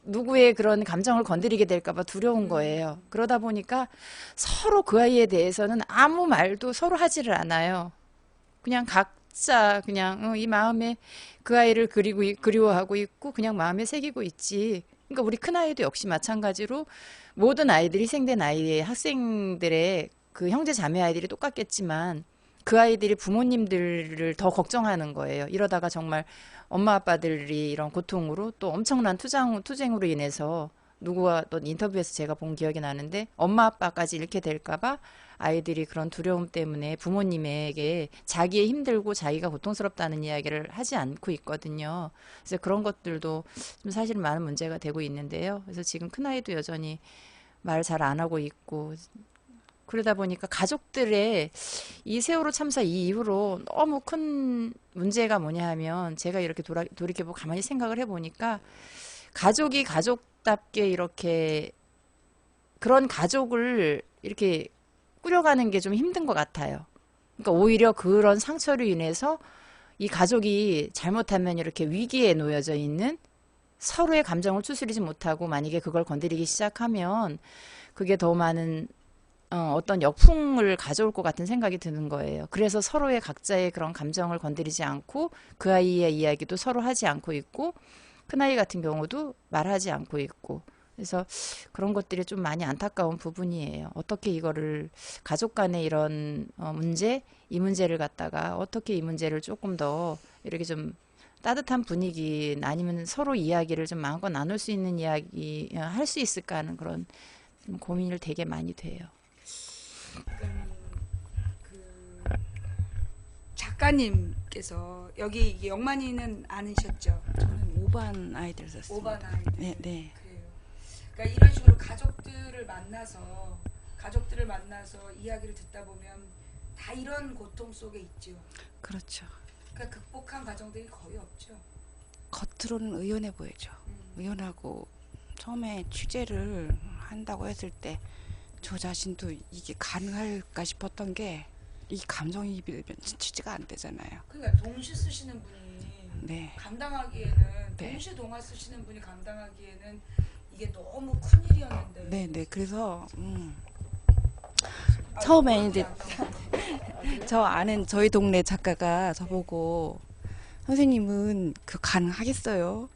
누구의 그런 감정을 건드리게 될까봐 두려운 거예요. 그러다 보니까 서로 그 아이에 대해서는 아무 말도 서로 하지를 않아요. 그냥 각자 그냥 이 마음에 그 아이를 그리워하고 있고 그냥 마음에 새기고 있지. 그러니까 우리 큰아이도 역시 마찬가지로 모든 아이들이 희생된 아이의 학생들의 그 형제 자매 아이들이 똑같겠지만 그 아이들이 부모님들을 더 걱정하는 거예요. 이러다가 정말 엄마 아빠들이 이런 고통으로 또 엄청난 투쟁으로 인해서 누구와 또 인터뷰에서 제가 본 기억이 나는데 엄마 아빠까지 잃게 될까봐 아이들이 그런 두려움 때문에 부모님에게 자기의 힘들고 자기가 고통스럽다는 이야기를 하지 않고 있거든요. 그래서 그런 것들도 좀 사실 많은 문제가 되고 있는데요. 그래서 지금 큰아이도 여전히 말 잘 안 하고 있고 그러다 보니까 가족들의 이 세월호 참사 이후로 너무 큰 문제가 뭐냐 하면 제가 이렇게 돌이켜보고 가만히 생각을 해보니까 가족이 가족답게 이렇게 그런 가족을 이렇게 꾸려가는 게 좀 힘든 것 같아요. 그러니까 오히려 그런 상처로 인해서 이 가족이 잘못하면 이렇게 위기에 놓여져 있는 서로의 감정을 추스리지 못하고 만약에 그걸 건드리기 시작하면 그게 더 많은 어떤 역풍을 가져올 것 같은 생각이 드는 거예요. 그래서 서로의 각자의 그런 감정을 건드리지 않고 그 아이의 이야기도 서로 하지 않고 있고 큰아이 같은 경우도 말하지 않고 있고 그래서 그런 것들이 좀 많이 안타까운 부분이에요. 어떻게 이거를 가족 간의 이런 이 문제를 갖다가 어떻게 이 문제를 조금 더 이렇게 좀 따뜻한 분위기 아니면 서로 이야기를 좀 마음껏 나눌 수 있는 이야기 할 수 있을까 하는 그런 좀 고민을 되게 많이 돼요. 그 작가님께서 여기 이게 영만이는 않으셨죠? 저는 5반 아이들 썼습니다. 5반 아이. 네, 네. 그래요. 그러니까 이런 식으로 가족들을 만나서 이야기를 듣다 보면 다 이런 고통 속에 있죠. 그렇죠. 그러니까 극복한 가정들이 거의 없죠. 겉으로는 의연해 보이죠. 의연하고 처음에 취재를 한다고 했을 때 저 자신도 이게 가능할까 싶었던 게 이 감정이입이 되면 취재가 안 되잖아요. 그러니까 동시 쓰시는 분이 네. 감당하기에는 네. 동시 동화 쓰시는 분이 감당하기에는 이게 너무 큰 일이었는데. 네, 네. 그래서 처음에 이제 저 아는 저희 동네 작가가 저보고 선생님은 그 가능하겠어요?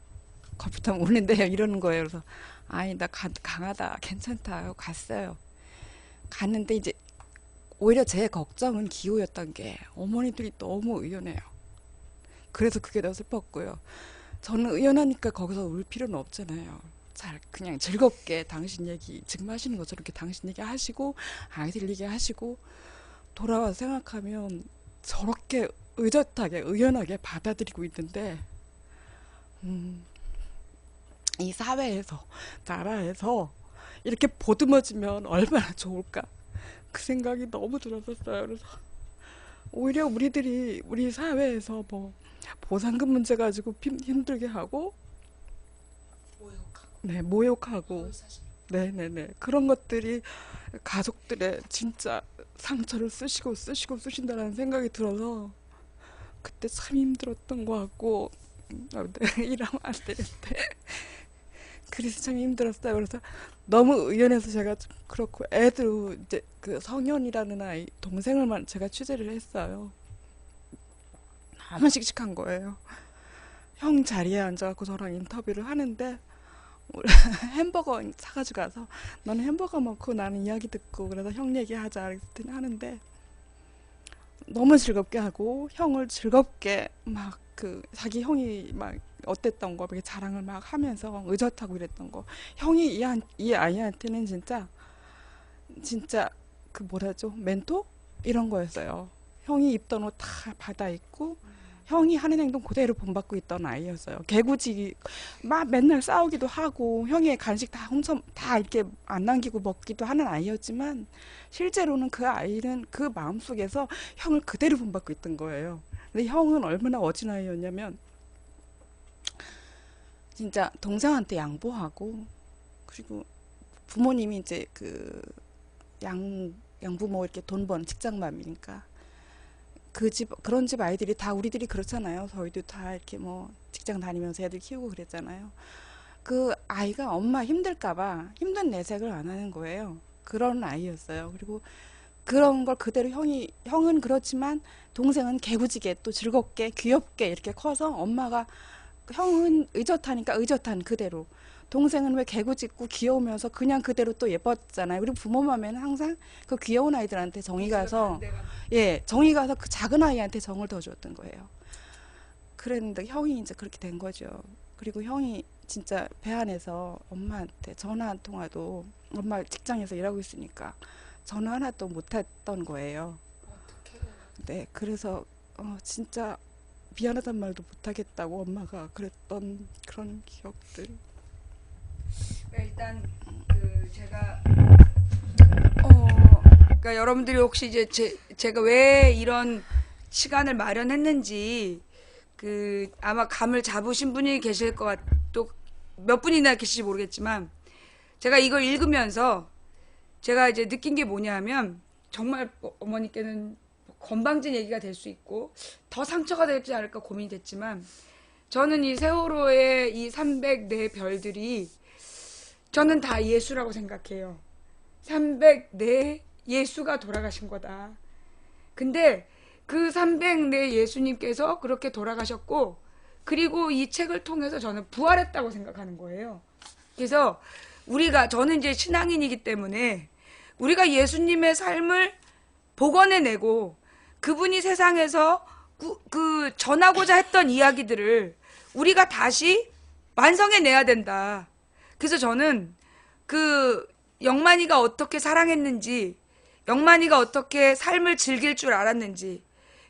걸핏하면 오는데요 이러는 거예요. 그래서 아니 나 강하다 괜찮다 하고 갔어요. 갔는데 이제 오히려 제 걱정은 기호였던 게 어머니들이 너무 의연해요. 그래서 그게 더 슬펐고요. 저는 의연하니까 거기서 울 필요는 없잖아요. 잘 그냥 즐겁게 당신 얘기 지금 하시는 것처럼 이렇게 당신 얘기 하시고 아이들 얘기 하시고 돌아와서 생각하면 저렇게 의젓하게 의연하게 받아들이고 있는데 이 사회에서 나라에서 이렇게 보듬어지면 얼마나 좋을까 그 생각이 너무 들었었어요. 그래서 오히려 우리 사회에서 뭐 보상금 문제 가지고 힘들게 하고 네, 모욕하고 네네네 그런 것들이 가족들의 진짜 상처를 쓰신다는 생각이 들어서 그때 참 힘들었던 것 같고 일하면 안 되는데 그래서 참 힘들었어요. 그래서 너무 의연해서 제가 좀 그렇고 애들 이제 그 성현이라는 아이 동생을 제가 취재를 했어요. 너무 씩씩한 거예요. 형 자리에 앉아갖고 저랑 인터뷰를 하는데 햄버거 사가지고 가서 너는 햄버거 먹고 나는 이야기 듣고 그래서 형 얘기하자 이랬더니 하는데 너무 즐겁게 하고 형을 즐겁게 막 그 자기 형이 막 어땠던 거 이렇게 자랑을 막 하면서 의젓하고 이랬던 거 형이 이 아이한테는 진짜 그 뭐라죠 멘토 이런 거였어요. 형이 입던 옷 다 받아 입고 형이 하는 행동 그대로 본받고 있던 아이였어요. 개구지 막 맨날 싸우기도 하고 형의 간식 다 훔쳐 다 이렇게 안 남기고 먹기도 하는 아이였지만 실제로는 그 아이는 그 마음속에서 형을 그대로 본받고 있던 거예요. 근데 형은 얼마나 어진 아이였냐면 진짜 동생한테 양보하고 그리고 부모님이 이제 그 양부모 이렇게 돈 버는 직장맘이니까 그런 집 아이들이 다 우리들이 그렇잖아요. 저희도 다 이렇게 뭐 직장 다니면서 애들 키우고 그랬잖아요. 그 아이가 엄마 힘들까봐 힘든 내색을 안 하는 거예요. 그런 아이였어요. 그리고 그런 걸 그대로 형은 그렇지만 동생은 개구지게 또 즐겁게 귀엽게 이렇게 커서 엄마가 형은 의젓하니까 의젓한 그대로 동생은 왜 개구짖고 귀여우면서 그냥 그대로 또 예뻤잖아요. 그리고 부모 맘에는 항상 그 귀여운 아이들한테 정이 가서 정이 가서 그 작은 아이한테 정을 더 줬던 거예요. 그랬는데 형이 이제 그렇게 된 거죠. 그리고 형이 진짜 배 안에서 엄마한테 전화 한 통화도 엄마 직장에서 일하고 있으니까 전화 하나도 못 했던 거예요. 네, 그래서 진짜 미안하단 말도 못 하겠다고 엄마가 그랬던 그런 기억들. 일단 제가 그러니까 여러분들이 혹시 이제 제가 왜 이런 시간을 마련했는지 아마 감을 잡으신 분이 계실 것 또 몇 분이나 계실지 모르겠지만 제가 이걸 읽으면서 제가 이제 느낀 게 뭐냐면 정말 어머니께는 건방진 얘기가 될 수 있고 더 상처가 되지 않을까 고민이 됐지만 저는 이 세월호의 이 304별들이 저는 다 예수라고 생각해요. 304 예수가 돌아가신 거다. 근데 그 304 예수님께서 그렇게 돌아가셨고 그리고 이 책을 통해서 저는 부활했다고 생각하는 거예요. 그래서 저는 이제 신앙인이기 때문에 우리가 예수님의 삶을 복원해내고 그분이 세상에서 전하고자 했던 이야기들을 우리가 다시 완성해내야 된다. 그래서 저는 영만이가 어떻게 사랑했는지, 영만이가 어떻게 삶을 즐길 줄 알았는지,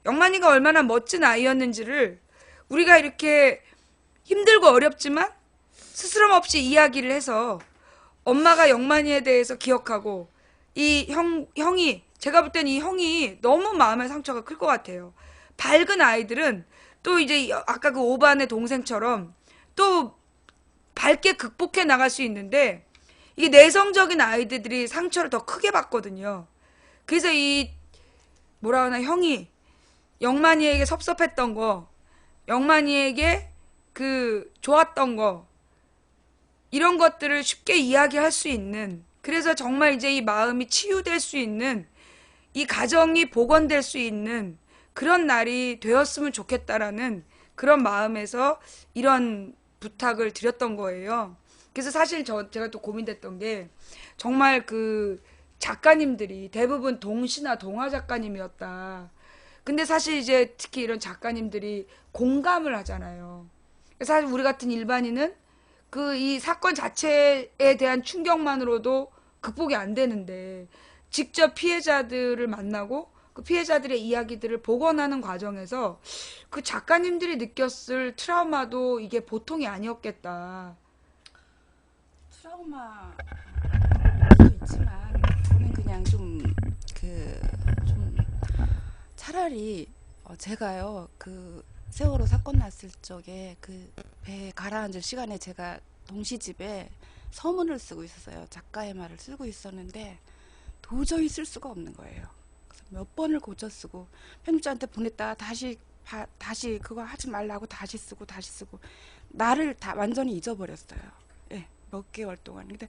영만이가 얼마나 멋진 아이였는지를 우리가 이렇게 힘들고 어렵지만 스스럼 없이 이야기를 해서 엄마가 영만이에 대해서 기억하고 형이 제가 볼 땐 이 형이 너무 마음의 상처가 클 것 같아요. 밝은 아이들은 또 이제 아까 그 오반의 동생처럼 또 밝게 극복해 나갈 수 있는데 이게 내성적인 아이들이 상처를 더 크게 받거든요. 그래서 뭐라 하나 형이 영만이에게 섭섭했던 거, 영만이에게 좋았던 거 이런 것들을 쉽게 이야기할 수 있는 그래서 정말 이제 이 마음이 치유될 수 있는 이 가정이 복원될 수 있는 그런 날이 되었으면 좋겠다라는 그런 마음에서 이런 부탁을 드렸던 거예요. 그래서 사실 제가 또 고민됐던 게 정말 작가님들이 대부분 동시나 동화 작가님이었다. 근데 사실 이제 특히 이런 작가님들이 공감을 하잖아요. 사실 우리 같은 일반인은 그 이 사건 자체에 대한 충격만으로도 극복이 안 되는데 직접 피해자들을 만나고 그 피해자들의 이야기들을 복원하는 과정에서 그 작가님들이 느꼈을 트라우마도 이게 보통이 아니었겠다. 트라우마도 있지만 저는 그냥 좀 차라리 제가요 그 세월호 사건 났을 적에 그 배 가라앉을 시간에 제가 동시집에 서문을 쓰고 있었어요. 작가의 말을 쓰고 있었는데 도저히 쓸 수가 없는 거예요. 그래서 몇 번을 고쳐 쓰고 편집자한테 보냈다가 다시 그거 하지 말라고 다시 쓰고 나를 다 완전히 잊어버렸어요. 예, 몇 개월 동안. 근데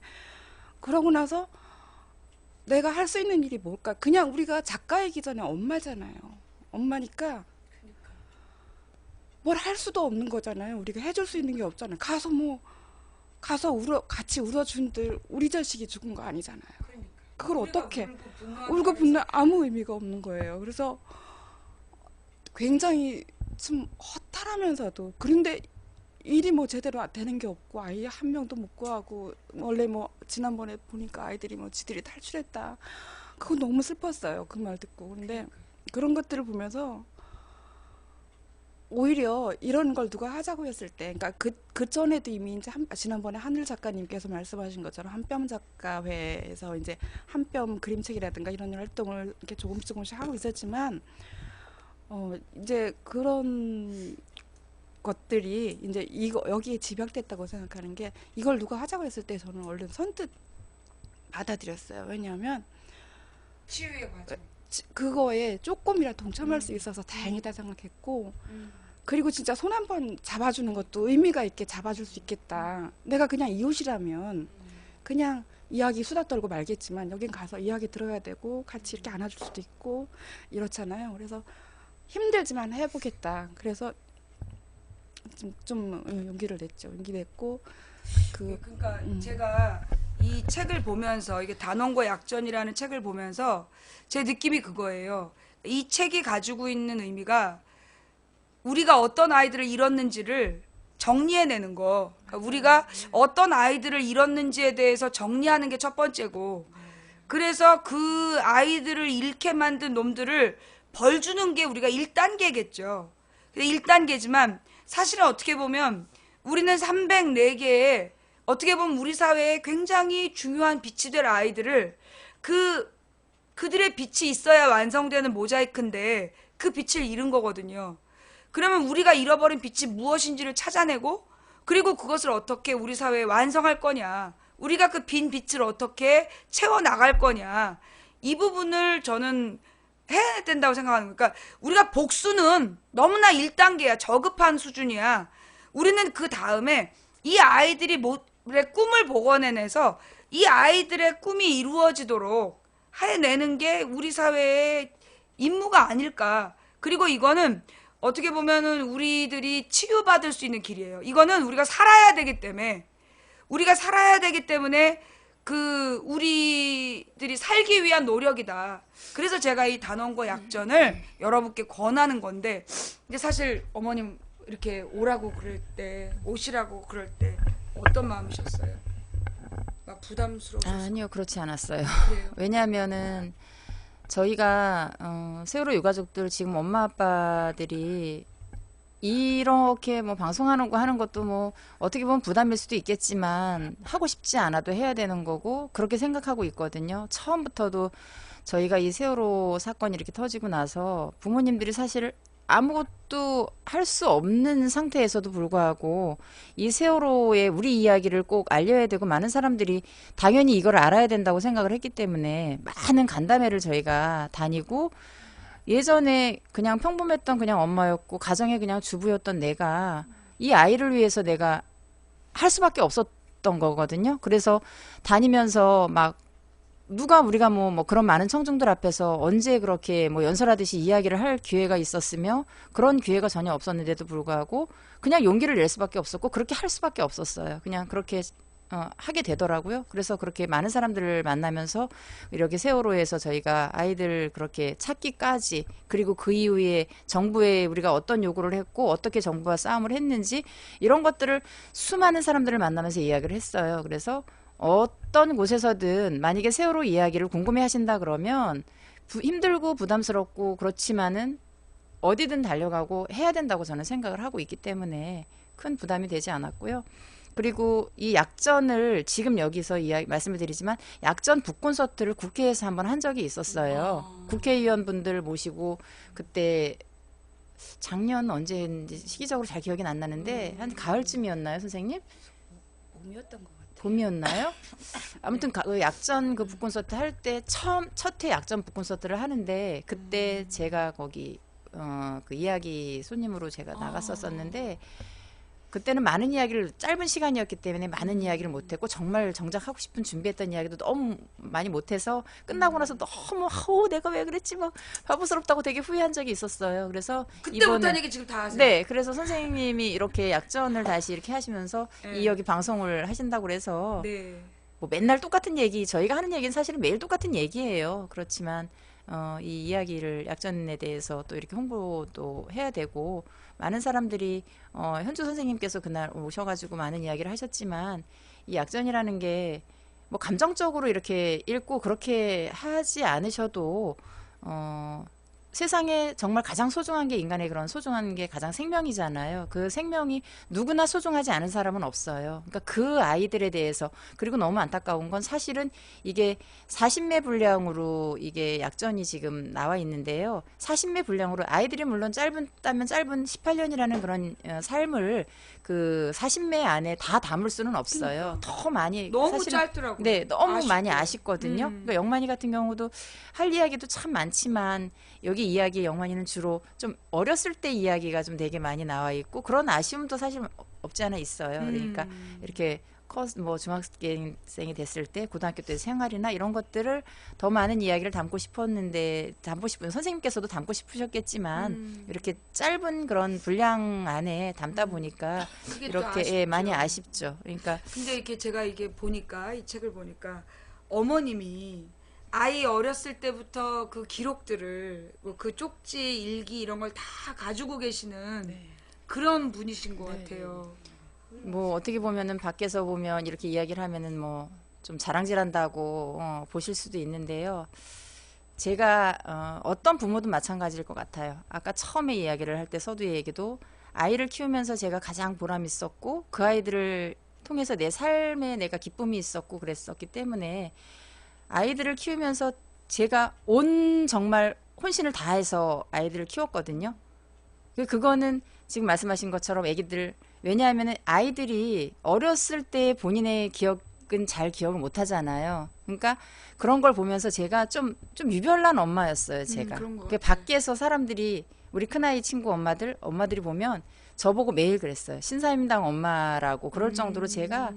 그러고 나서 내가 할 수 있는 일이 뭘까? 그냥 우리가 작가이기 전에 엄마잖아요. 엄마니까 뭘 할 수도 없는 거잖아요. 우리가 해줄 수 있는 게 없잖아요. 가서 같이 울어준들 우리 자식이 죽은 거 아니잖아요. 그걸 어떻게 울고 분노 아무 의미가 없는 거예요. 그래서 굉장히 좀 허탈하면서도 그런데 일이 뭐 제대로 되는 게 없고 아이 한 명도 못 구하고 원래 뭐 지난번에 보니까 아이들이 뭐 지들이 탈출했다. 그거 너무 슬펐어요. 그 말 듣고. 근데 그런 것들을 보면서 오히려 이런 걸 누가 하자고 했을 때, 그러니까 그 전에도 이미 이제 지난번에 하늘 작가님께서 말씀하신 것처럼 한뼘 작가회에서 이제 한뼘 그림책이라든가 이런 활동을 이렇게 조금씩 하고 있었지만, 이제 그런 것들이 이제 여기에 집약됐다고 생각하는 게 이걸 누가 하자고 했을 때 저는 얼른 선뜻 받아들였어요. 왜냐하면 치유의 과정. 그거에 조금이라도 동참할 수 있어서 다행이다 생각했고, 그리고 진짜 손 한 번 잡아주는 것도 의미가 있게 잡아줄 수 있겠다. 내가 그냥 이웃이라면 그냥 이야기 수다 떨고 말겠지만 여긴 가서 이야기 들어야 되고 같이 이렇게 안아줄 수도 있고 이렇잖아요. 그래서 힘들지만 해보겠다. 그래서 좀 용기를 냈죠. 용기 냈고 그러니까 제가 이 책을 보면서 이게 단원과 약전이라는 책을 보면서 제 느낌이 그거예요. 이 책이 가지고 있는 의미가 우리가 어떤 아이들을 잃었는지를 정리해내는 거. 그러니까 우리가 어떤 아이들을 잃었는지에 대해서 정리하는 게 첫 번째고, 그래서 그 아이들을 잃게 만든 놈들을 벌 주는 게 우리가 1단계겠죠. 1단계지만 사실은 어떻게 보면 우리는 304개의 어떻게 보면 우리 사회에 굉장히 중요한 빛이 될 아이들을 그들의 빛이 있어야 완성되는 모자이크인데 그 빛을 잃은 거거든요. 그러면 우리가 잃어버린 빛이 무엇인지를 찾아내고 그리고 그것을 어떻게 우리 사회에 완성할 거냐, 우리가 그 빈 빛을 어떻게 채워나갈 거냐, 이 부분을 저는 해야 된다고 생각하는 거예요. 그러니까 우리가 복수는 너무나 1단계야. 저급한 수준이야. 우리는 그 다음에 이 아이들의 꿈을 복원해내서 이 아이들의 꿈이 이루어지도록 해내는 게 우리 사회의 임무가 아닐까. 그리고 이거는 어떻게 보면은 우리들이 치유받을 수 있는 길이에요. 이거는 우리가 살아야 되기 때문에 우리들이 살기 위한 노력이다. 그래서 제가 이 단원과 약전을 여러분께 권하는 건데, 근데 사실 어머님 이렇게 오시라고 그럴 때 어떤 마음이셨어요? 막 부담스러우셨어요? 아니요, 그렇지 않았어요. 그래요? 왜냐하면은 저희가 세월호 유가족들 지금 엄마 아빠들이 이렇게 뭐 방송하는 거 하는 것도 뭐 어떻게 보면 부담일 수도 있겠지만 하고 싶지 않아도 해야 되는 거고 그렇게 생각하고 있거든요. 처음부터도 저희가 이 세월호 사건이 이렇게 터지고 나서 부모님들이 사실 아무것도 할 수 없는 상태에서도 불구하고 이 세월호의 우리 이야기를 꼭 알려야 되고 많은 사람들이 당연히 이걸 알아야 된다고 생각을 했기 때문에 많은 간담회를 저희가 다니고, 예전에 그냥 평범했던 그냥 엄마였고 가정의 그냥 주부였던 내가 이 아이를 위해서 내가 할 수밖에 없었던 거거든요. 그래서 다니면서 막 우리가 뭐 그런 많은 청중들 앞에서 언제 그렇게 뭐 연설하듯이 이야기를 할 기회가 있었으며 그런 기회가 전혀 없었는데도 불구하고 그냥 용기를 낼 수밖에 없었고 그렇게 할 수밖에 없었어요. 그냥 그렇게 하게 되더라고요. 그래서 그렇게 많은 사람들을 만나면서 이렇게 세월호에서 저희가 아이들 그렇게 찾기까지, 그리고 그 이후에 정부에 우리가 어떤 요구를 했고 어떻게 정부와 싸움을 했는지, 이런 것들을 수많은 사람들을 만나면서 이야기를 했어요. 그래서 어떤 곳에서든 만약에 세월호 이야기를 궁금해 하신다 그러면 힘들고 부담스럽고 그렇지만은 어디든 달려가고 해야 된다고 저는 생각을 하고 있기 때문에 큰 부담이 되지 않았고요. 그리고 이 약전을 지금 여기서 말씀을 드리지만, 약전 북콘서트를 국회에서 한번 한 적이 있었어요. 국회의원분들 모시고, 그때 작년 언제인지 시기적으로 잘 기억이 안 나는데 한 가을쯤이었나요, 선생님? 봄이었던 것 같아요. 봄이었나요? 아무튼 그 약전 그 북콘서트 할 때 첫 회 약전 북콘서트를 하는데, 그때 제가 거기 그 이야기 손님으로 제가 나갔었었는데, 그때는 많은 이야기를, 짧은 시간이었기 때문에 많은 이야기를 못했고, 정말 정작 하고 싶은 준비했던 이야기도 너무 많이 못해서 끝나고 나서 너무 내가 왜 그랬지 막 바보스럽다고 되게 후회한 적이 있었어요. 그래서 그때부터 한 얘기 지금 다 하세요. 네, 그래서 선생님이 이렇게 약전을 다시 이렇게 하시면서 네. 이 여기 방송을 하신다고 그래서 네. 뭐 맨날 똑같은 얘기, 저희가 하는 얘기는 사실은 매일 똑같은 얘기예요. 그렇지만 이 이야기를, 약전에 대해서 또 이렇게 홍보도 해야 되고, 많은 사람들이 현주 선생님께서 그날 오셔가지고 많은 이야기를 하셨지만, 이 약전이라는 게 뭐 감정적으로 이렇게 읽고 그렇게 하지 않으셔도 세상에 정말 가장 소중한 게, 인간의 그런 소중한 게 가장 생명이잖아요. 그 생명이 누구나 소중하지 않은 사람은 없어요. 그러니까 그 아이들에 대해서, 그리고 너무 안타까운 건 사실은 이게 40매 분량으로 이게 약전이 지금 나와 있는데요. 40매 분량으로 아이들이 물론 짧다면 짧은 18년이라는 그런 삶을 그 40매 안에 다 담을 수는 없어요. 더 많이, 너무 사실은 짧더라고요. 네, 너무 아쉽고. 많이 아쉽거든요. 그러니까 영만이 같은 경우도 할 이야기도 참 많지만, 여기 이야기 영만이는 주로 좀 어렸을 때 이야기가 좀 되게 많이 나와 있고, 그런 아쉬움도 사실 없지 않아 있어요. 그러니까 이렇게 뭐 중학생이 됐을 때, 고등학교 때 생활이나 이런 것들을 더 많은 이야기를 담고 싶었는데, 선생님께서도 담고 싶으셨겠지만 이렇게 짧은 그런 분량 안에 담다 보니까 그게 또 이렇게 아쉽죠. 많이 아쉽죠. 그러니까 근데 이렇게 제가 이게 보니까, 이 책을 보니까 어머님이 아이 어렸을 때부터 그 기록들을, 뭐 그 쪽지, 일기 이런 걸 다 가지고 계시는 그런 분이신 것 같아요. 뭐 어떻게 보면은 밖에서 보면 이렇게 이야기를 하면은 뭐 좀 자랑질한다고 보실 수도 있는데요. 제가 어떤 부모든 마찬가지일 것 같아요. 아까 처음에 이야기를 할 때 서두의 얘기도, 아이를 키우면서 제가 가장 보람 있었고, 그 아이들을 통해서 내 삶에 내가 기쁨이 있었고 그랬었기 때문에, 아이들을 키우면서 제가 정말 혼신을 다해서 아이들을 키웠거든요. 그거는 지금 말씀하신 것처럼 애기들, 왜냐하면 아이들이 어렸을 때 본인의 기억은 잘 기억을 못 하잖아요. 그러니까 그런 걸 보면서 제가 좀 유별난 엄마였어요, 제가. 그런 것 그 같아요. 밖에서 사람들이, 우리 큰아이 친구 엄마들이 보면 저보고 매일 그랬어요. 신사임당 엄마라고. 그럴 정도로 제가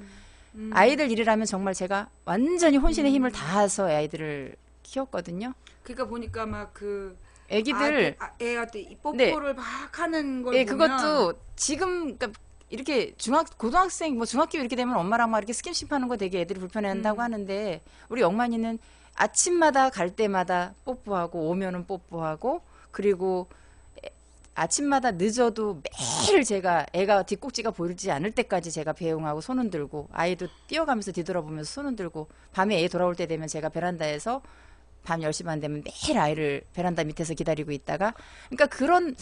아이들 일이라면 정말 제가 완전히 혼신의 힘을 다해서 아이들을 키웠거든요. 그러니까 보니까 막 그 애기들, 애한테 이 네. 뽀뽀를 막 하는 걸 예, 보면 그것도 지금, 그러니까 이렇게 고등학생, 뭐 중학교 이렇게 되면 엄마랑 막 이렇게 스킨십 하는 거 되게 애들이 불편해한다고 하는데, 우리 영만이는 아침마다 갈 때마다 뽀뽀하고, 오면은 뽀뽀하고, 그리고 아침마다 늦어도 매일 제가, 애가 뒷꼭지가 보이지 않을 때까지 제가 배웅하고 손 흔들고, 아이도 뛰어가면서 뒤돌아보면서 손 흔들고, 밤에 애 돌아올 때 되면 제가 베란다에서 밤 10시 반 되면 매일 아이를 베란다 밑에서 기다리고 있다가, 그러니까 그런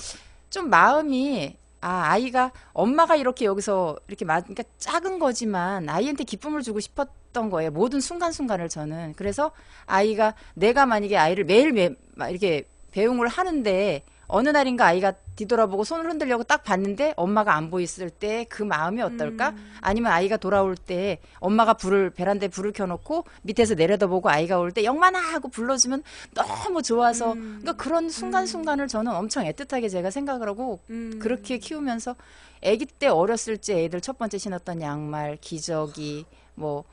좀 마음이, 아이가, 엄마가 이렇게 여기서 이렇게 그러니까 작은 거지만 아이한테 기쁨을 주고 싶었던 거예요. 모든 순간순간을 저는. 그래서 아이가, 내가 만약에 아이를 매일 이렇게 배웅을 하는데, 어느 날인가 아이가 뒤돌아보고 손을 흔들려고 딱 봤는데 엄마가 안 보였을 때 그 마음이 어떨까? 아니면 아이가 돌아올 때 엄마가 베란다에 불을 켜놓고 밑에서 내려다보고 아이가 올 때 영만아 하고 불러주면 너무 좋아서, 그러니까 그런 순간순간을 저는 엄청 애틋하게 제가 생각을 하고 그렇게 키우면서, 아기 때 어렸을 때 애들 첫 번째 신었던 양말, 기저귀, 뭐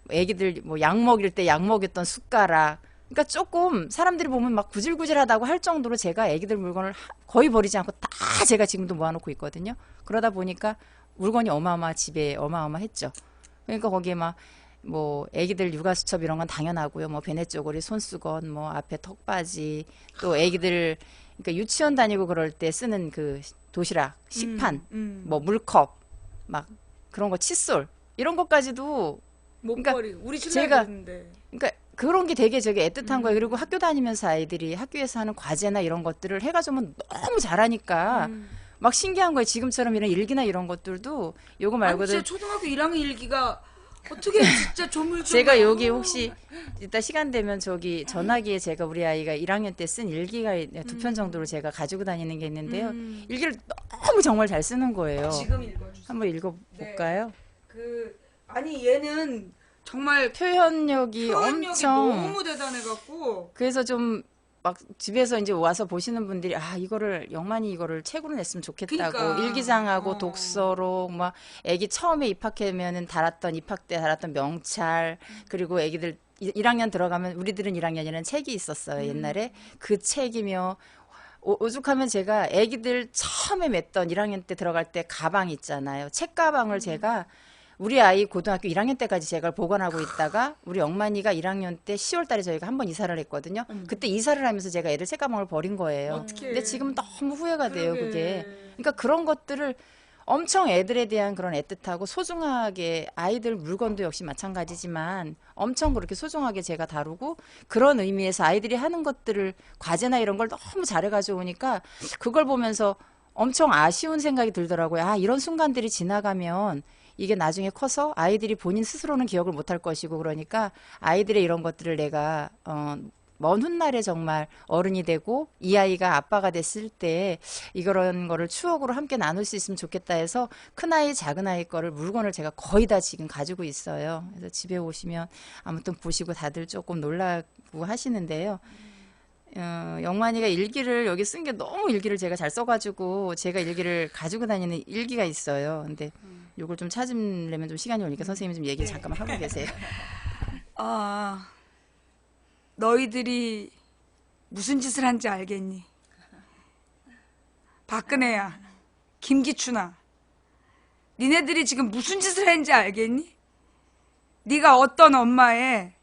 애기들 뭐 약 먹일 때 약 먹였던 숟가락, 그러니까 조금 사람들이 보면 막 구질구질하다고 할 정도로 제가 애기들 물건을 거의 버리지 않고 다 제가 지금도 모아놓고 있거든요. 그러다 보니까 물건이 집에 어마어마했죠. 그러니까 거기에 막 뭐 애기들 육아 수첩 이런 건 당연하고요. 뭐 베네쪼고리, 손수건, 뭐 앞에 턱받이, 또 애기들 그러니까 유치원 다니고 그럴 때 쓰는 그 도시락, 식판, 뭐 물컵, 막 그런 거 칫솔 이런 것까지도 목걸이. 우리 제가- 신랑이 그랬는데. 그러니까 그런 게 되게 저게 애틋한 거예요. 그리고 학교 다니면서 아이들이 학교에서 하는 과제나 이런 것들을 해가지고 너무 잘하니까 막 신기한 거예요. 지금처럼 이런 일기나 이런 것들도 요거 아니 말고도 진짜 초등학교 1학년 일기가 어떻게 진짜 조물조물. 제가 여기 혹시 이따 시간 되면 저기 전화기에 제가 우리 아이가 1학년 때 쓴 일기가 2편 정도로 제가 가지고 다니는 게 있는데요. 일기를 너무 정말 잘 쓰는 거예요. 지금 읽어주세요. 한번 읽어볼까요? 아니 얘는 정말 표현력이 표현력이 엄청 너무 대단해갖고. 그래서 좀 막 집에서 이제 와서 보시는 분들이 아 이거를 영만이 이거를 책으로 냈으면 좋겠다고 그러니까. 일기장하고 독서록 막 애기 처음에 입학하면은 입학 때 달았던 명찰 그리고 애기들 1학년 들어가면 우리들은 1학년이라는 책이 있었어요 옛날에 그 책이며 오죽하면 제가 애기들 처음에 맸던 1학년 때 들어갈 때 가방 있잖아요 책 가방을 제가 우리 아이 고등학교 1학년 때까지 제가 보관하고 있다가 우리 영만이가 1학년 때 10월 달에 저희가 한번 이사를 했거든요. 그때 이사를 하면서 제가 애들 책가방을 버린 거예요. 어떡해. 근데 지금 너무 후회가 돼요, 그러게. 그게. 그러니까 그런 것들을 엄청 애들에 대한 그런 애틋하고 소중하게 아이들 물건도 역시 마찬가지지만 엄청 그렇게 소중하게 제가 다루고 그런 의미에서 아이들이 하는 것들을 과제나 이런 걸 너무 잘해가지고 오니까 그걸 보면서 엄청 아쉬운 생각이 들더라고요. 아, 이런 순간들이 지나가면 이게 나중에 커서 아이들이 본인 스스로는 기억을 못할 것이고 그러니까 아이들의 이런 것들을 내가 먼 훗날에 정말 어른이 되고 이 아이가 아빠가 됐을 때 이런 거를 추억으로 함께 나눌 수 있으면 좋겠다 해서 큰아이 작은아이 거를 물건을 제가 거의 다 지금 가지고 있어요. 그래서 집에 오시면 아무튼 보시고 다들 조금 놀라고 하시는데요. 영만이가 일기를 여기 쓴 게 너무 일기를 제가 잘 써가지고 제가 일기를 가지고 다니는 일기가 있어요. 근데 요걸 좀 찾으려면 좀 시간이 걸리니까 선생님이 좀 얘기 잠깐만 하고 계세요. 너희들이 무슨 짓을 한지 알겠니? 박근혜야, 김기춘아, 니네들이 지금 무슨 짓을 했는지 알겠니? 네가 어떤 엄마의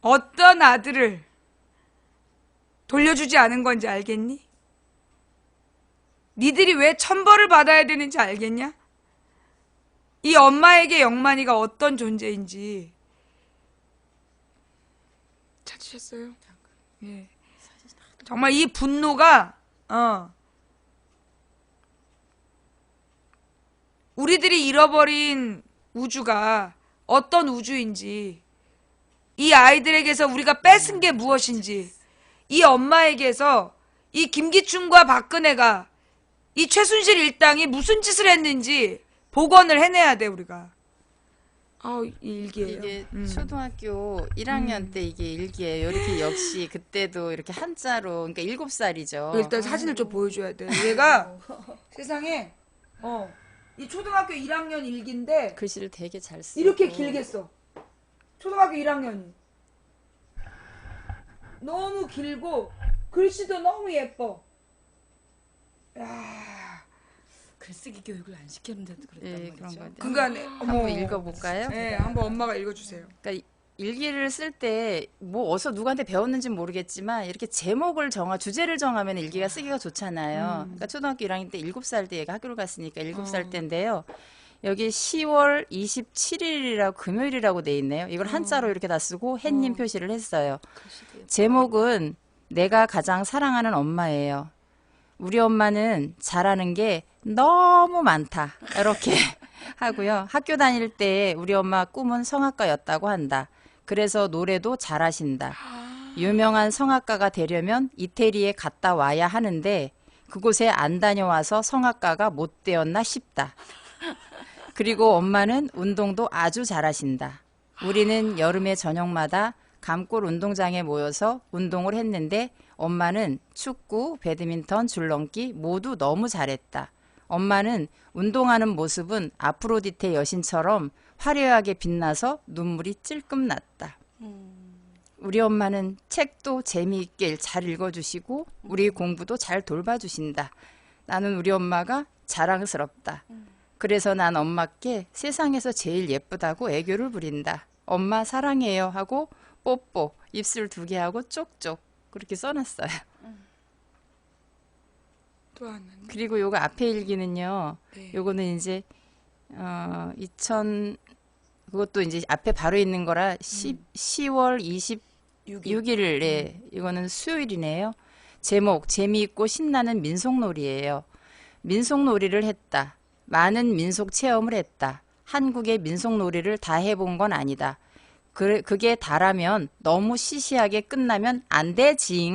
어떤 아들을 돌려주지 않은 건지 알겠니? 니들이 왜 천벌을 받아야 되는지 알겠냐? 이 엄마에게 영만이가 어떤 존재인지 찾으셨어요? 예. 정말 이 분노가 우리들이 잃어버린 우주가 어떤 우주인지 이 아이들에게서 우리가 뺏은 게 무엇인지 이 엄마에게서 이 김기춘과 박근혜가 이 최순실 일당이 무슨 짓을 했는지 복원을 해내야 돼 우리가. 이 일기예요. 이게 초등학교 1학년 때 이게 일기예요. 이렇게 역시 그때도 이렇게 한자로 그러니까 7살이죠. 일단 사진을 좀 보여줘야 돼. 얘가 세상에 이 초등학교 1학년 일기인데 글씨를 되게 잘 쓰고 이렇게 길게 써. 초등학교 1학년이 너무 길고 글씨도 너무 예뻐. 야. 글쓰기 교육을 안 시켰는데도 그랬단 예, 말이죠. 그런 건데. 그러니까 한번 읽어볼까요? 네, 한번 엄마가 읽어주세요. 그러니까 일기를 쓸 때 뭐 어디서 누구한테 배웠는지는 모르겠지만 이렇게 제목을 주제를 정하면 일기가 쓰기가 좋잖아요. 그러니까 초등학교 1학년 때 7살 때 얘가 학교를 갔으니까 7살 때인데요. 여기 10월 27일이라고 금요일이라고 돼 있네요. 이걸 한자로 이렇게 다 쓰고 햇님 표시를 했어요. 제목은 내가 가장 사랑하는 엄마예요. 우리 엄마는 잘하는 게 너무 많다. 이렇게 하고요. 학교 다닐 때 우리 엄마 꿈은 성악가였다고 한다. 그래서 노래도 잘하신다. 유명한 성악가가 되려면 이태리에 갔다 와야 하는데 그곳에 안 다녀와서 성악가가 못 되었나 싶다. 그리고 엄마는 운동도 아주 잘하신다. 우리는 여름에 저녁마다 감골 운동장에 모여서 운동을 했는데 엄마는 축구, 배드민턴, 줄넘기 모두 너무 잘했다. 엄마는 운동하는 모습은 아프로디테 여신처럼 화려하게 빛나서 눈물이 찔끔 났다. 우리 엄마는 책도 재미있게 잘 읽어주시고 우리 공부도 잘 돌봐주신다. 나는 우리 엄마가 자랑스럽다. 그래서 난 엄마께 세상에서 제일 예쁘다고 애교를 부린다. 엄마 사랑해요 하고 뽀뽀, 입술 2개 하고 쪽쪽 그렇게 써놨어요. 또 하나는 그리고 요거 앞에 일기는요. 네. 요거는 이제 그것도 이제 앞에 바로 있는 거라 10월 26일에 이거는 수요일이네요. 제목 재미있고 신나는 민속놀이예요. 민속놀이를 했다. 많은 민속 체험을 했다. 한국의 민속놀이를 다 해본 건 아니다. 그게 다라면 너무 시시하게 끝나면 안 되징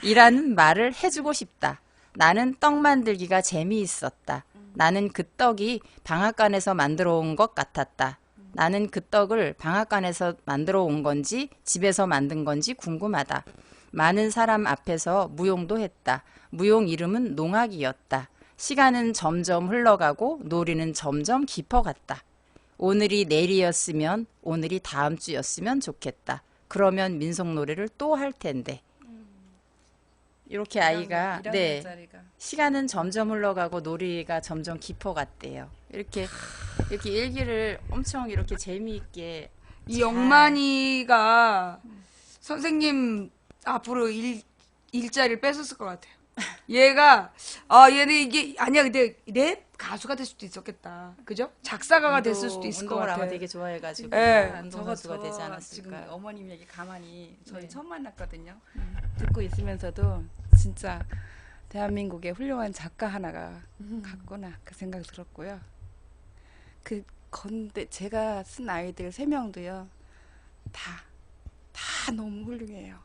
이라는 말을 해주고 싶다. 나는 떡 만들기가 재미있었다. 나는 그 떡이 방앗간에서 만들어 온 것 같았다. 나는 그 떡을 방앗간에서 만들어 온 건지 집에서 만든 건지 궁금하다. 많은 사람 앞에서 무용도 했다. 무용 이름은 농악이었다. 시간은 점점 흘러가고 놀이는 점점 깊어갔다. 오늘이 내일이었으면 오늘이 다음 주였으면 좋겠다. 그러면 민속놀이를 또 할 텐데. 이렇게 아이가 네 시간은 점점 흘러가고 놀이가 점점 깊어갔대요. 이렇게 일기를 엄청 이렇게 재미있게 이 영만이가 선생님 앞으로 일자리를 뺏었을 것 같아요. 얘가 얘는 이게 아니야 근데 랩 가수가 될 수도 있었겠다. 그죠? 작사가가 됐을 수도 있을 것 운동을 같아. 아마 되게 좋아해가지고 네. 운동선수가 되지 지금 않았을까. 어머님 얘기 가만히 저희 네. 처음 만났거든요. 듣고 있으면서도 진짜 대한민국의 훌륭한 작가 하나가 같구나 그 생각 들었고요. 건데 제가 쓴 아이들 3명도요. 다 너무 훌륭해요.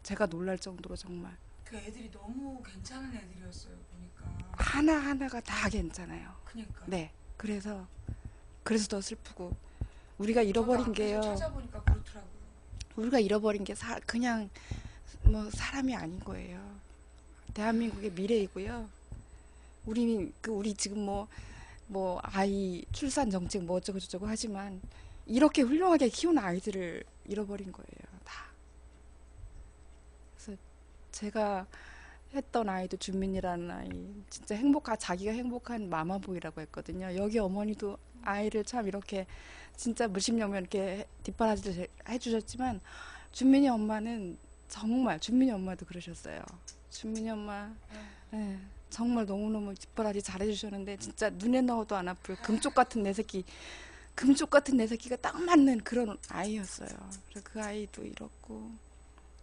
제가 놀랄 정도로 정말 그 애들이 너무 괜찮은 애들이었어요. 보니까. 하나하나가 다 괜찮아요. 그러니까. 네. 그래서 더 슬프고 우리가 잃어버린 게요. 찾아보니까 그렇더라고요. 우리가 잃어버린 게 그냥 뭐 사람이 아닌 거예요. 대한민국의 미래이고요. 우리 지금 뭐 아이 출산 정책 뭐 어쩌고 저쩌고 하지만 이렇게 훌륭하게 키운 아이들을 잃어버린 거예요. 다. 그래서 제가 했던 아이도 준민이라는 아이 진짜 자기가 행복한 마마보이라고 했거든요. 여기 어머니도 아이를 참 이렇게 진짜 무심령면 이렇게 뒷바라지도 해주셨지만 준민이 엄마는 정말 준민이 엄마도 그러셨어요. 준민이 엄마 네, 정말 너무너무 뒷바라지 잘해주셨는데 진짜 눈에 넣어도 안 아플 금쪽 같은 내 새끼가 딱 맞는 그런 아이였어요. 그래서 그 아이도 잃었고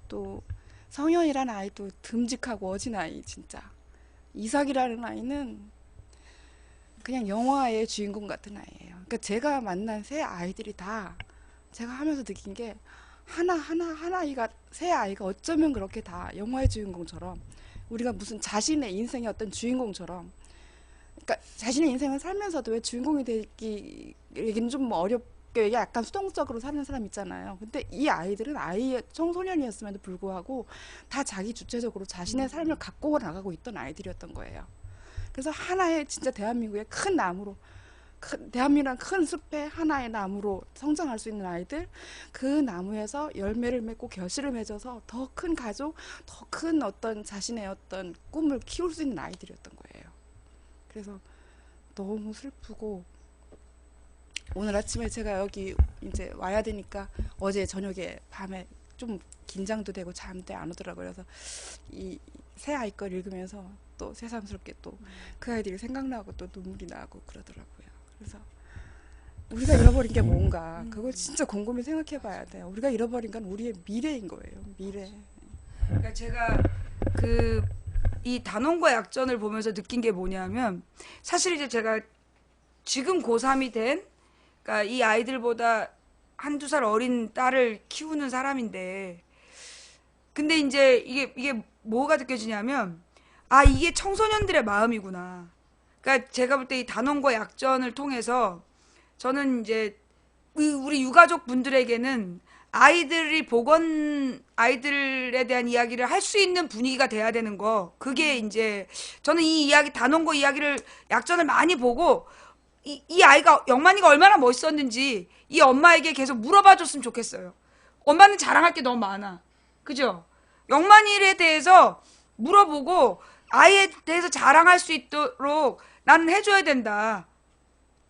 또 성현이라는 아이도 듬직하고 어진 아이 진짜. 이삭이라는 아이는 그냥 영화의 주인공 같은 아이예요. 그러니까 제가 만난 새 아이들이 다 제가 하면서 느낀 게 새 아이가 어쩌면 그렇게 다 영화의 주인공처럼 우리가 무슨 자신의 인생의 어떤 주인공처럼 그러니까 자신의 인생을 살면서도 왜 주인공이 되기는 좀 어렵게 약간 수동적으로 사는 사람 있잖아요. 근데 이 아이들은 청소년이었음에도 불구하고 다 자기 주체적으로 자신의 삶을 갖고 나가고 있던 아이들이었던 거예요. 그래서 하나의 진짜 대한민국의 큰 나무로 대한민국이란 큰 숲에 하나의 나무로 성장할 수 있는 아이들, 그 나무에서 열매를 맺고 결실을 맺어서 더 큰 가족, 더 큰 어떤 자신의 어떤 꿈을 키울 수 있는 아이들이었던 거예요. 그래서 너무 슬프고 오늘 아침에 제가 여기 이제 와야 되니까 어제 저녁에 밤에 좀 긴장도 되고 잠도 안 오더라고요. 그래서 이 새 아이 걸 읽으면서 또 새삼스럽게 또 그 아이들이 생각나고 또 눈물이 나고 그러더라고요. 그래서 우리가 잃어버린 게 뭔가 그걸 진짜 곰곰이 생각해 봐야 돼요. 우리가 잃어버린 건 우리의 미래인 거예요. 미래. 그러니까 제가 이 단원과 약전을 보면서 느낀 게 뭐냐면 사실 이제 제가 지금 고3이 된 그러니까 이 아이들보다 한두 살 어린 딸을 키우는 사람인데 근데 이제 이게 뭐가 느껴지냐면 이게 청소년들의 마음이구나. 그러니까 제가 볼 때 이 단원과 약전을 통해서 저는 이제 우리 유가족 분들에게는 아이들에 대한 이야기를 할 수 있는 분위기가 돼야 되는 거. 그게 이제 저는 이 이야기 단원고 이야기를 약전을 많이 보고 이 아이가 영만이가 얼마나 멋있었는지 이 엄마에게 계속 물어봐 줬으면 좋겠어요. 엄마는 자랑할 게 너무 많아. 그죠? 영만이에 대해서 물어보고 아이에 대해서 자랑할 수 있도록 나는 해줘야 된다.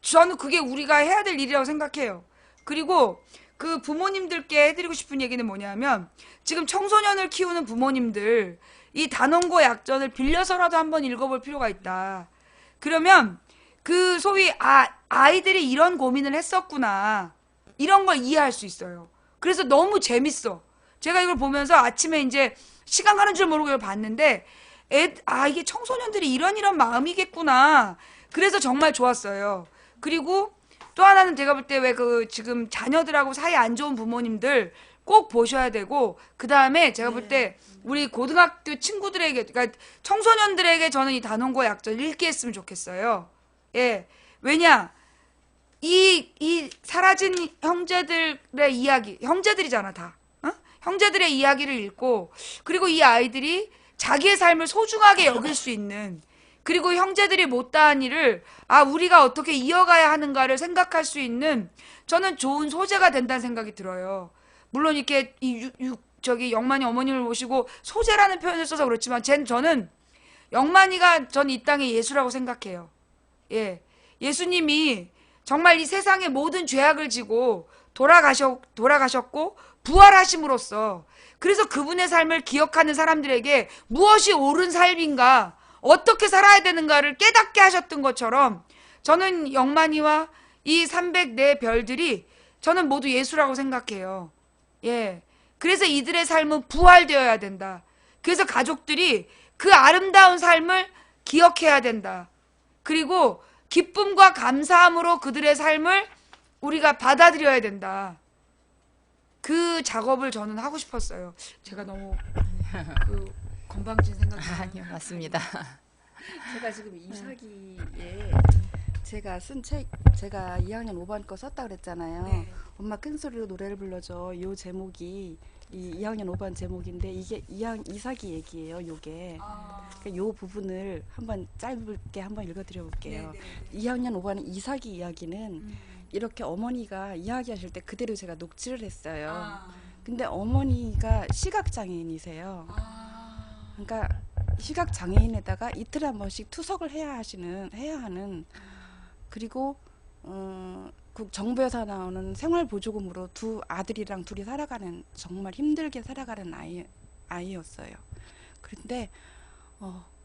저는 그게 우리가 해야 될 일이라고 생각해요. 그리고 그 부모님들께 해드리고 싶은 얘기는 뭐냐면 지금 청소년을 키우는 부모님들 이 단원고 약전을 빌려서라도 한번 읽어볼 필요가 있다. 그러면 그 소위 아이들이 이런 고민을 했었구나 이런 걸 이해할 수 있어요. 그래서 너무 재밌어. 제가 이걸 보면서 아침에 이제 시간 가는 줄 모르고 이걸 봤는데 이게 청소년들이 이런 마음이겠구나. 그래서 정말 좋았어요. 그리고 또 하나는 제가 볼 때 왜 그 지금 자녀들하고 사이 안 좋은 부모님들 꼭 보셔야 되고, 그 다음에 제가 볼 때 우리 고등학교 친구들에게, 그러니까 청소년들에게 저는 이 단원고 약전 읽게 했으면 좋겠어요. 예. 왜냐? 이 사라진 형제들의 이야기, 형제들이잖아, 다. 어? 형제들의 이야기를 읽고, 그리고 이 아이들이 자기의 삶을 소중하게 여길 수 있는, 그리고 형제들이 못다한 일을 우리가 어떻게 이어가야 하는가를 생각할 수 있는 저는 좋은 소재가 된다는 생각이 들어요. 물론 이렇게 저기 영만이 어머님을 모시고 소재라는 표현을 써서 그렇지만 저는 영만이가 전 이 땅의 예수라고 생각해요. 예. 예수님이 정말 이 세상의 모든 죄악을 지고 돌아가셨고 부활하심으로써 그래서 그분의 삶을 기억하는 사람들에게 무엇이 옳은 삶인가, 어떻게 살아야 되는가를 깨닫게 하셨던 것처럼 저는 영만이와 이 304 별들이 저는 모두 예수라고 생각해요. 예. 그래서 이들의 삶은 부활되어야 된다. 그래서 가족들이 그 아름다운 삶을 기억해야 된다. 그리고 기쁨과 감사함으로 그들의 삶을 우리가 받아들여야 된다. 그 작업을 저는 하고 싶었어요. 제가 너무 건방진 생각이 아니요, 맞습니다. 제가 지금 이사기에 제가 쓴 책, 제가 2학년 5반 거 썼다 그랬잖아요. 네. 엄마 큰소리로 노래를 불러줘. 요 제목이 이 2학년 5반 제목인데 이게 이사기 얘기예요. 요게. 그러니까 요 부분을 한번 짧게 한번 읽어드려 볼게요. 2학년 5반의 이사기 이야기는 이렇게 어머니가 이야기하실 때 그대로 제가 녹취를 했어요. 근데 어머니가 시각장애인이세요. 그러니까 시각장애인에다가 이틀에 한 번씩 투석을 해야 하는 그리고 그 정부에서 나오는 생활보조금으로 두 아들이랑 둘이 살아가는 정말 힘들게 살아가는 아이였어요. 그런데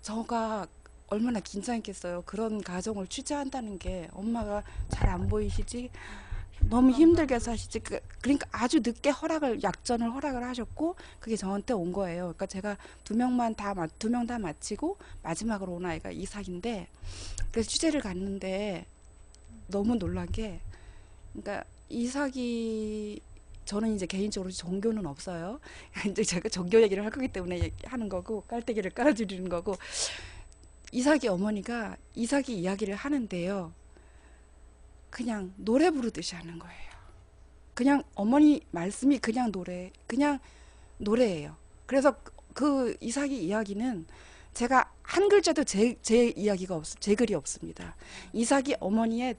저가 얼마나 긴장했겠어요. 그런 가정을 취재한다는 게 엄마가 잘 안 보이시지 너무 힘들게 사시지 그러니까 아주 늦게 약전을 허락을 하셨고 그게 저한테 온 거예요. 그러니까 제가 두 명 다 마치고 마지막으로 온 아이가 이삭인데 그래서 취재를 갔는데 너무 놀란 게 그러니까 이삭이 저는 이제 개인적으로 종교는 없어요. 이제 제가 종교 얘기를 할 거기 때문에 하는 거고 깔때기를 깔아드리는 거고 이삭이 어머니가 이삭이 이야기를 하는데요. 그냥 노래 부르듯이 하는 거예요. 그냥 어머니 말씀이 그냥 노래예요. 그래서 그 이삭이 이야기는 제가 한 글자도 제 글이 없습니다. 이삭이 어머니의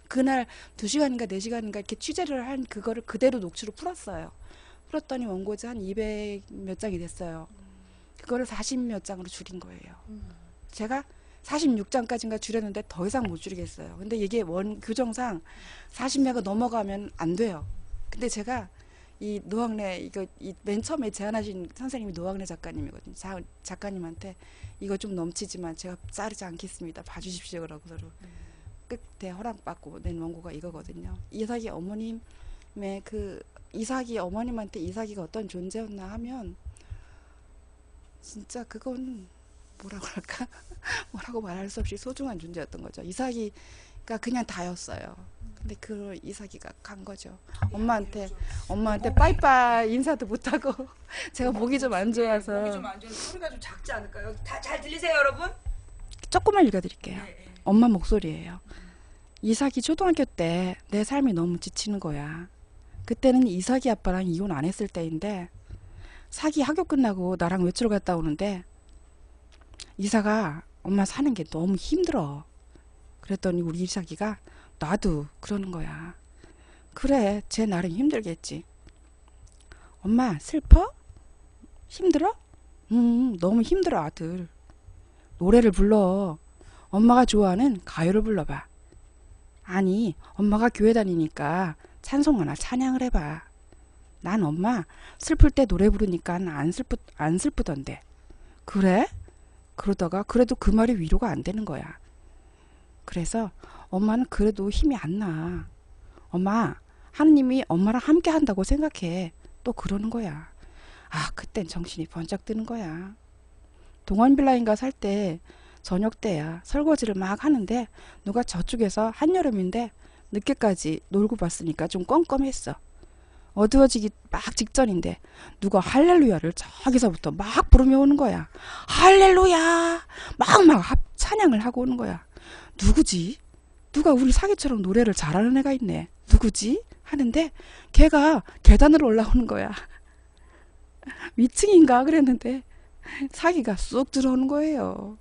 그날 2시간인가 4시간인가 이렇게 취재를 한 그거를 그대로 녹취로 풀었어요. 풀었더니 원고지 한 200 몇 장이 됐어요. 그거를 40 몇 장으로 줄인 거예요. 제가 46장까지인가 줄였는데 더 이상 못 줄이겠어요. 근데 이게 규정상 40매가 넘어가면 안 돼요. 근데 제가 이 노학래 맨 처음에 제안하신 선생님이 노학래 작가님이거든요. 작가님한테 이거 좀 넘치지만 제가 자르지 않겠습니다. 봐주십시오. 그러고 서로 끝에 허락받고 낸 원고가 이거거든요. 이삭이 어머님의 이삭이 어머님한테 이삭이가 어떤 존재였나 하면 진짜 그건 뭐라고 할까? 뭐라고 말할 수 없이 소중한 존재였던 거죠. 이삭이가 그냥 다였어요. 근데 그 이삭이가 간 거죠. 엄마한테 빠이빠이 인사도 못하고 제가 목이 좀 안 좋아서 목이 좀 안 좋아서 소리가 좀 작지 않을까요? 다 잘 들리세요, 여러분? 조금만 읽어드릴게요. 엄마 목소리예요. 이삭이 초등학교 때 내 삶이 너무 지치는 거야. 그때는 이삭이 아빠랑 이혼 안 했을 때인데 사기 학교 끝나고 나랑 외출 갔다 오는데 이삭아 엄마 사는 게 너무 힘들어. 그랬더니 우리 이삭이가 나도 그러는 거야. 그래 쟤 나름 힘들겠지. 엄마 슬퍼? 힘들어? 너무 힘들어 아들. 노래를 불러. 엄마가 좋아하는 가요를 불러봐. 아니, 엄마가 교회 다니니까 찬송가나 찬양을 해봐. 난 엄마 슬플 때 노래 부르니까 안 슬프던데. 그래? 그러다가 그래도 그 말이 위로가 안 되는 거야. 그래서 엄마는 그래도 힘이 안 나. 엄마, 하느님이 엄마랑 함께 한다고 생각해. 또 그러는 거야. 아, 그땐 정신이 번쩍 드는 거야. 동안빌라인가 살 때 저녁 때야. 설거지를 막 하는데 누가 저쪽에서 한여름인데 늦게까지 놀고 봤으니까 좀 껌껌했어. 어두워지기 막 직전인데 누가 할렐루야를 저기서부터 막 부르며 오는 거야. 할렐루야! 막 찬양을 하고 오는 거야. 누구지? 누가 우리 사기처럼 노래를 잘하는 애가 있네. 누구지? 하는데 걔가 계단으로 올라오는 거야. 위층인가 그랬는데 사기가 쑥 들어오는 거예요.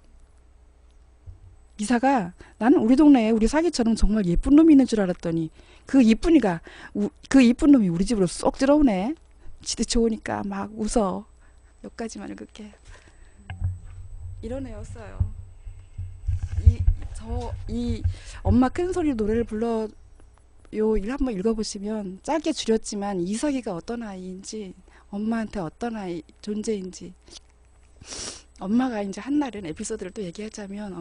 이사가 나는 우리 동네에 우리 사기처럼 정말 예쁜 놈이 있는 줄 알았더니 그 이쁜 놈이 우리 집으로 쏙 들어오네. 지대 좋으니까 막 웃어. 여기까지만 읽을게. 이런 애였어요. 이 엄마 큰 소리로 노래를 불러요. 일 한번 읽어보시면 짧게 줄였지만 이석이가 어떤 아이인지 엄마한테 어떤 아이 존재인지 엄마가 이제 한날은 에피소드를 또 얘기하자면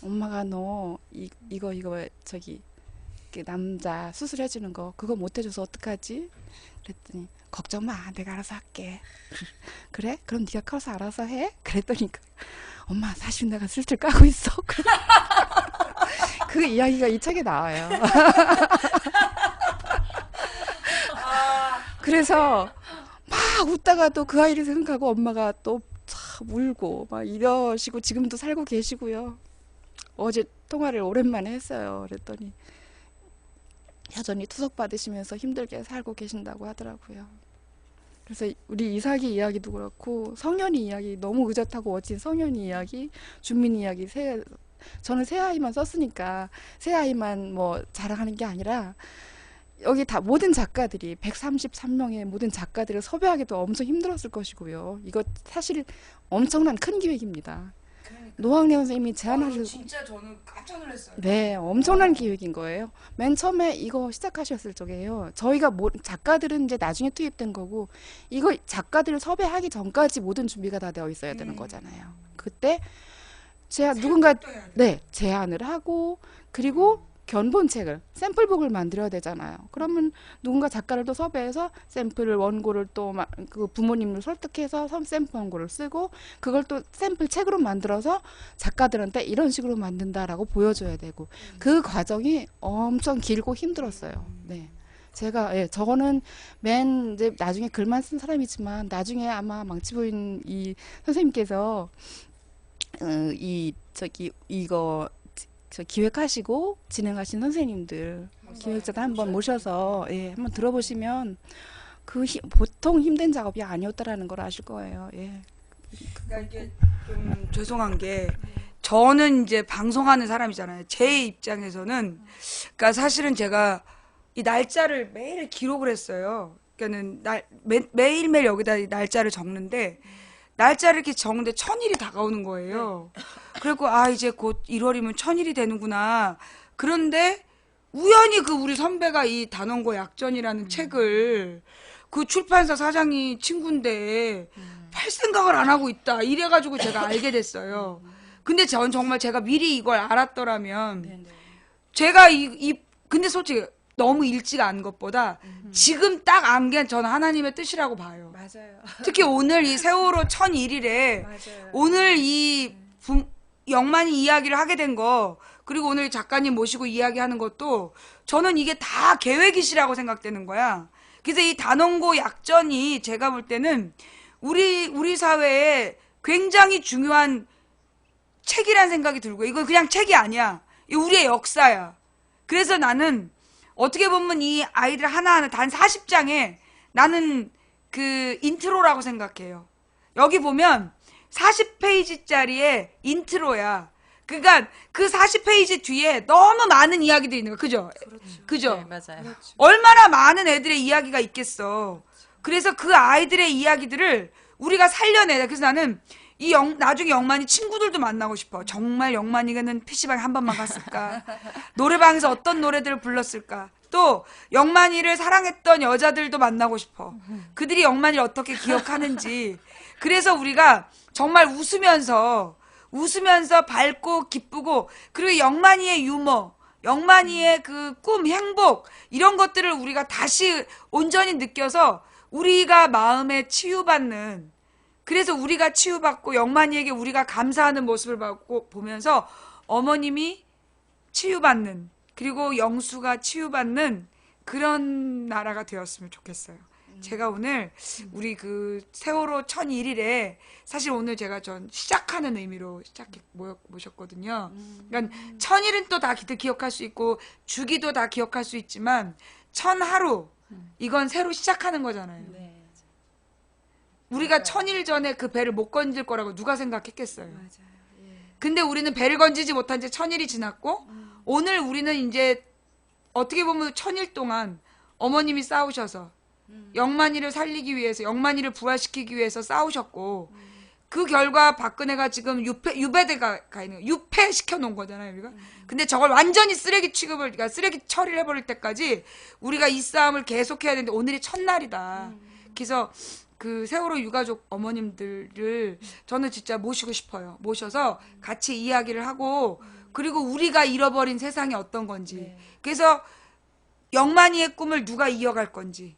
엄마가 너 이거 저기 그 남자 수술해주는 거 그거 못 해줘서 어떡하지? 그랬더니 걱정 마, 내가 알아서 할게. 그래? 그럼 네가 커서 알아서 해? 그랬더니 엄마 사실 내가 슬슬 까고 있어. 그 이야기가 이 책에 나와요. 그래서 막 웃다가도 그 아이를 생각하고 엄마가 또 참 울고 막 이러시고 지금도 살고 계시고요. 어제 통화를 오랜만에 했어요. 그랬더니 여전히 투석 받으시면서 힘들게 살고 계신다고 하더라고요. 그래서 우리 이삭이 이야기도 그렇고 성현이 이야기 너무 의젓하고 멋진 성현이 이야기, 준민 이야기 저는 새 아이만 썼으니까 새 아이만 뭐 자랑하는 게 아니라 여기 다 모든 작가들이 133명의 모든 작가들을 섭외하기도 엄청 힘들었을 것이고요. 이거 사실 엄청난 큰 기획입니다. 노학래 선생님이 제안하셔서 진짜 저는 깜짝 놀랐어요. 네, 엄청난 기획인 거예요. 맨 처음에 이거 시작하셨을 적에요. 저희가 작가들은 이제 나중에 투입된 거고 이거 작가들을 섭외하기 전까지 모든 준비가 다 되어 있어야 되는 거잖아요. 그때 누군가 제안을 하고 그리고 견본책을 샘플북을 만들어야 되잖아요. 그러면 누군가 작가를 또 섭외해서 샘플을 원고를 또 그 부모님을 설득해서 샘플 원고를 쓰고 그걸 또 샘플 책으로 만들어서 작가들한테 이런 식으로 만든다라고 보여줘야 되고 그 과정이 엄청 길고 힘들었어요. 네. 저거는 이제 나중에 글만 쓴 사람이지만 나중에 아마 망치부인 이 선생님께서 이거 기획하시고 진행하신 선생님들 기획자들 한번 모셔서 한번 들어보시면 보통 힘든 작업이 아니었다라는 걸 아실 거예요. 그러니까 이게 좀 죄송한 게 저는 이제 방송하는 사람이잖아요. 제 입장에서는 그러니까 사실은 제가 이 날짜를 매일 기록을 했어요. 그러니까는 매일매일 여기다 이 날짜를 적는데 날짜를 이렇게 적는데 1000일이 다가오는 거예요. 그리고 이제 곧 1월이면 1000일이 되는구나. 그런데 우연히 우리 선배가 이 단원고 약전이라는 책을 그 출판사 사장이 친구인데 팔 생각을 안 하고 있다. 이래가지고 제가 알게 됐어요. 근데 전 정말 제가 미리 이걸 알았더라면 제가 근데 솔직히 너무 일찍 안 것보다 지금 딱 안 게 저는 하나님의 뜻이라고 봐요. 맞아요. 특히 오늘 이 세월호 1001일에 오늘 이 영만이 이야기를 하게 된 거 그리고 오늘 작가님 모시고 이야기하는 것도 저는 이게 다 계획이시라고 생각되는 거야. 그래서 이 단원고 약전이 제가 볼 때는 우리 사회에 굉장히 중요한 책이란 생각이 들고 이거 그냥 책이 아니야. 이거 우리의 역사야. 그래서 나는 어떻게 보면 이 아이들 하나하나 단 40장에 나는 그 인트로라고 생각해요. 여기 보면 40페이지짜리의 인트로야. 그러니까 그 40페이지 뒤에 너무 많은 이야기들이 있는 거야. 그죠? 그죠? 네, 맞아요. 그렇죠. 얼마나 많은 애들의 이야기가 있겠어. 그래서 그 아이들의 이야기들을 우리가 살려내야 돼. 그래서 나는 나중에 영만이 친구들도 만나고 싶어. 정말 영만이는 PC방에 한 번만 갔을까? 노래방에서 어떤 노래들을 불렀을까? 또 영만이를 사랑했던 여자들도 만나고 싶어. 그들이 영만이를 어떻게 기억하는지. 그래서 우리가 정말 웃으면서 밝고 기쁘고, 그리고 영만이의 유머, 영만이의 그 꿈, 행복, 이런 것들을 우리가 다시 온전히 느껴서 우리가 마음에 치유받는, 그래서 우리가 치유받고 영만이에게 우리가 감사하는 모습을 보면서 어머님이 치유받는, 그리고 영수가 치유받는 그런 나라가 되었으면 좋겠어요. 제가 오늘 우리 그 세월호 1001일에 사실 오늘 제가 전 시작하는 의미로 모셨거든요. 그러니까 1000일은 또 다 기억할 수 있고 주기도 다 기억할 수 있지만 1000하루 이건 새로 시작하는 거잖아요. 네. 우리가 1000일 전에 그 배를 못 건질 거라고 누가 생각했겠어요. 맞아요. 예. 근데 우리는 배를 건지지 못한 지 1000일이 지났고 오늘 우리는 이제 어떻게 보면 1000일 동안 어머님이 싸우셔서 영만이를 살리기 위해서, 영만이를 부활시키기 위해서 싸우셨고 그 결과 박근혜가 지금 유배대가 가 있는, 유폐시켜 놓은 거잖아요, 우리가. 근데 저걸 완전히 쓰레기 취급을, 그러니까 쓰레기 처리를 해버릴 때까지 우리가 이 싸움을 계속해야 되는데 오늘이 첫날이다. 그래서 그 세월호 유가족 어머님들을 저는 진짜 모시고 싶어요. 모셔서 같이 이야기를 하고, 그리고 우리가 잃어버린 세상이 어떤 건지. 그래서 영만이의 꿈을 누가 이어갈 건지.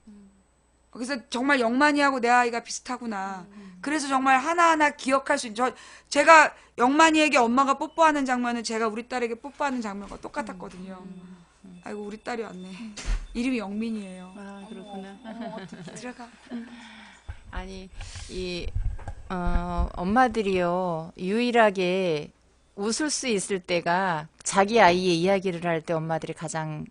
그래서 정말 영만이하고 내 아이가 비슷하구나. 그래서 정말 하나하나 기억할 수 있는, 제가 영만이에게 엄마가 뽀뽀하는 장면은 제가 우리 딸에게 뽀뽀하는 장면과 똑같았거든요. 아이고, 우리 딸이 왔네. 이름이 영민이에요. 아, 그렇구나. 들어가. 아니, 엄마들이요, 유일하게 웃을 수 있을 때가 자기 아이의 이야기를 할 때 엄마들이 가장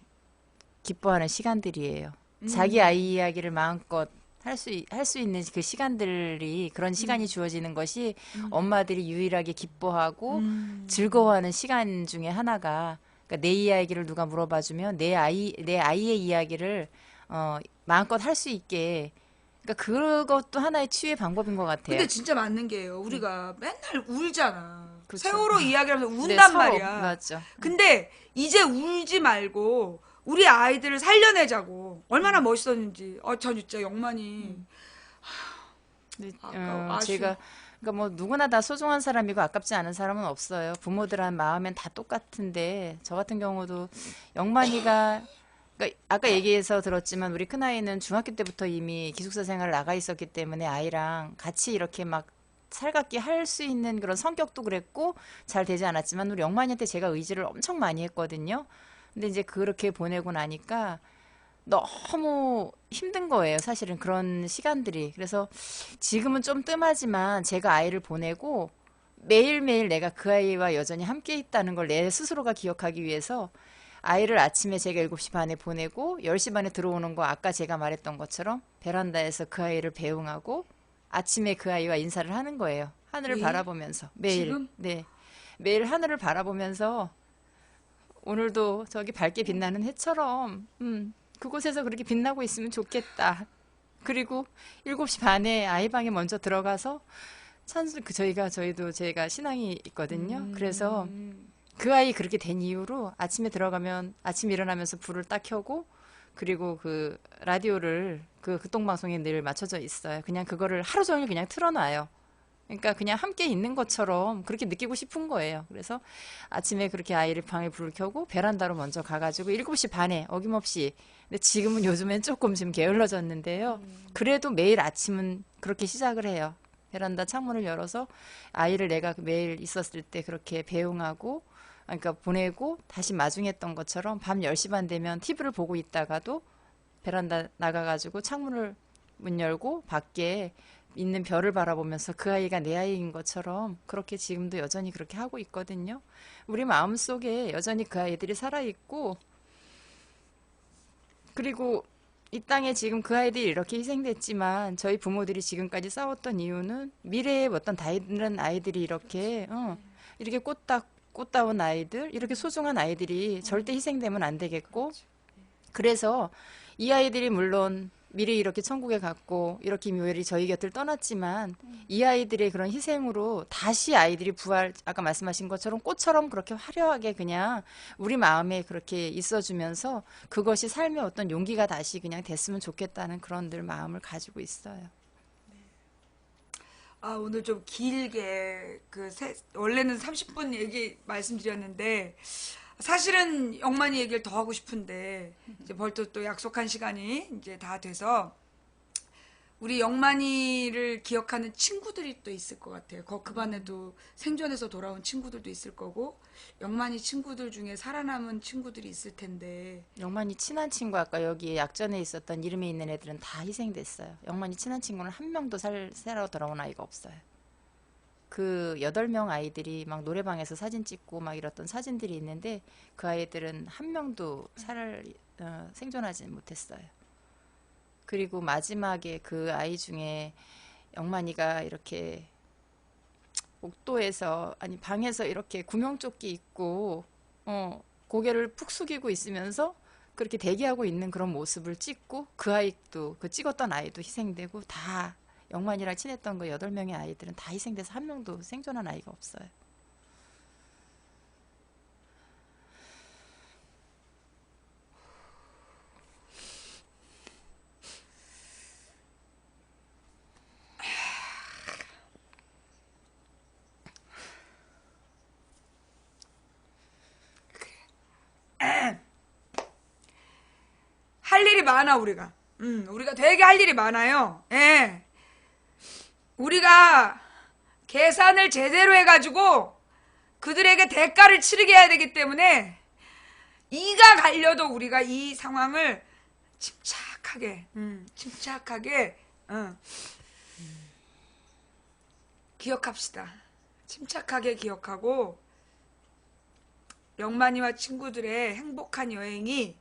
기뻐하는 시간들이에요. 자기 아이 이야기를 마음껏 할 수 있는 그 시간들이, 그런 시간이 주어지는 것이 엄마들이 유일하게 기뻐하고 즐거워하는 시간 중에 하나가, 그러니까 내 이야기를 누가 물어봐주면 내 아이의 이야기를 마음껏 할 수 있게, 그러니까 그것도 하나의 치유의 방법인 것 같아요. 근데 진짜 맞는 게요. 우리가 맨날 울잖아. 그렇죠. 세월호 이야기하면서 네, 운단 서로, 말이야. 맞죠. 근데 이제 울지 말고 우리 아이들을 살려내자고. 얼마나 멋있었는지. 전 진짜 영만이. 네, 아쉬워. 제가, 그러니까 뭐 누구나 다 소중한 사람이고 아깝지 않은 사람은 없어요. 부모들한 마음엔 다 똑같은데, 저 같은 경우도 영만이가, 그러니까 아까 얘기해서 들었지만 우리 큰아이는 중학교 때부터 이미 기숙사 생활을 나가 있었기 때문에 아이랑 같이 이렇게 막 살갑게 할 수 있는 그런 성격도 그랬고 잘 되지 않았지만, 우리 영만이한테 제가 의지를 엄청 많이 했거든요. 근데 이제 그렇게 보내고 나니까 너무 힘든 거예요, 사실은 그런 시간들이. 그래서 지금은 좀 뜸하지만 제가 아이를 보내고 매일매일 내가 그 아이와 여전히 함께 있다는 걸 내 스스로가 기억하기 위해서 아이를 아침에 제가 7시 반에 보내고 10시 반에 들어오는 거, 아까 제가 말했던 것처럼 베란다에서 그 아이를 배웅하고 아침에 그 아이와 인사를 하는 거예요. 하늘을 매일? 바라보면서. 매일. 지금? 네. 매일 하늘을 바라보면서 오늘도 저기 밝게 빛나는 해처럼 그곳에서 그렇게 빛나고 있으면 좋겠다. 그리고 7시 반에 아이 방에 먼저 들어가서 저희도 제가 신앙이 있거든요. 그래서 그 아이 그렇게 된 이후로 아침에 들어가면 아침 일어나면서 불을 딱 켜고, 그리고 그 라디오를 그 극동방송에 늘 맞춰져 있어요. 그냥 그거를 하루 종일 그냥 틀어놔요. 그러니까 그냥 함께 있는 것처럼 그렇게 느끼고 싶은 거예요. 그래서 아침에 그렇게 아이를 방에 불을 켜고 베란다로 먼저 가가지고 7시 반에 어김없이, 근데 지금은 요즘엔 조금 지금 게을러졌는데요. 그래도 매일 아침은 그렇게 시작을 해요. 베란다 창문을 열어서 아이를 내가 매일 있었을 때 그렇게 배웅하고, 그러니까 보내고 다시 마중했던 것처럼 밤 10시 반 되면 TV를 보고 있다가도 베란다 나가가지고 창문을 문 열고 밖에 있는 별을 바라보면서 그 아이가 내 아이인 것처럼 그렇게 지금도 여전히 그렇게 하고 있거든요. 우리 마음속에 여전히 그 아이들이 살아있고, 그리고 이 땅에 지금 그 아이들이 이렇게 희생됐지만 저희 부모들이 지금까지 싸웠던 이유는 미래의 어떤 다른 아이들이 이렇게 꽃다운 아이들, 이렇게 소중한 아이들이 절대 희생되면 안 되겠고, 그래서 이 아이들이 물론 미리 이렇게 천국에 갔고 이렇게 묘일이 저희 곁을 떠났지만 이 아이들의 그런 희생으로 다시 아이들이 부활, 아까 말씀하신 것처럼 꽃처럼 그렇게 화려하게 그냥 우리 마음에 그렇게 있어주면서 그것이 삶의 어떤 용기가 다시 그냥 됐으면 좋겠다는 그런 늘 마음을 가지고 있어요. 아, 오늘 좀 길게 원래는 30분 얘기 말씀드렸는데 사실은 영만이 얘기를 더 하고 싶은데 이제 벌써 또 약속한 시간이 이제 다 돼서 우리 영만이를 기억하는 친구들이 또 있을 것 같아요. 그 반에도 생존해서 돌아온 친구들도 있을 거고 영만이 친구들 중에 살아남은 친구들이 있을 텐데 영만이 친한 친구, 아까 여기에 약전에 있었던 이름에 있는 애들은 다 희생됐어요. 영만이 친한 친구는 한 명도 살아 돌아온 아이가 없어요. 그 8명 아이들이 막 노래방에서 사진 찍고 막 이랬던 사진들이 있는데 그 아이들은 한 명도 생존하지 못했어요. 그리고 마지막에 그 아이 중에 영만이가 이렇게 옥도에서, 아니 방에서 이렇게 구명조끼 입고 고개를 푹 숙이고 있으면서 그렇게 대기하고 있는 그런 모습을 찍고 그 아이도, 그 찍었던 아이도 희생되고 다 영만이랑 친했던 그 8명의 아이들은 다 희생돼서 한 명도 생존한 아이가 없어요. 할 일이 많아 우리가. 우리가 되게 할 일이 많아요. 예. 우리가 계산을 제대로 해가지고 그들에게 대가를 치르게 해야 되기 때문에 이가 갈려도 우리가 이 상황을 침착하게 기억합시다. 침착하게 기억하고 영만이와 친구들의 행복한 여행이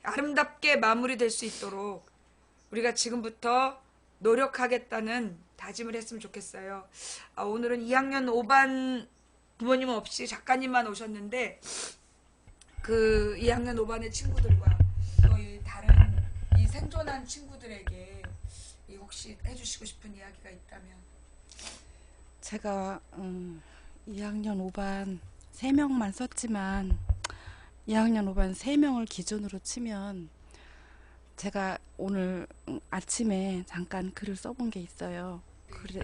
아름답게 마무리될 수 있도록 우리가 지금부터 노력하겠다는 다짐을 했으면 좋겠어요. 오늘은 2학년 5반 부모님 없이 작가님만 오셨는데 그 2학년 5반의 친구들과 또 이 다른 이 생존한 친구들에게 혹시 해주시고 싶은 이야기가 있다면. 제가 2학년 5반 3명만 썼지만 2학년 5반 3명을 기준으로 치면 제가 오늘 아침에 잠깐 글을 써본 게 있어요.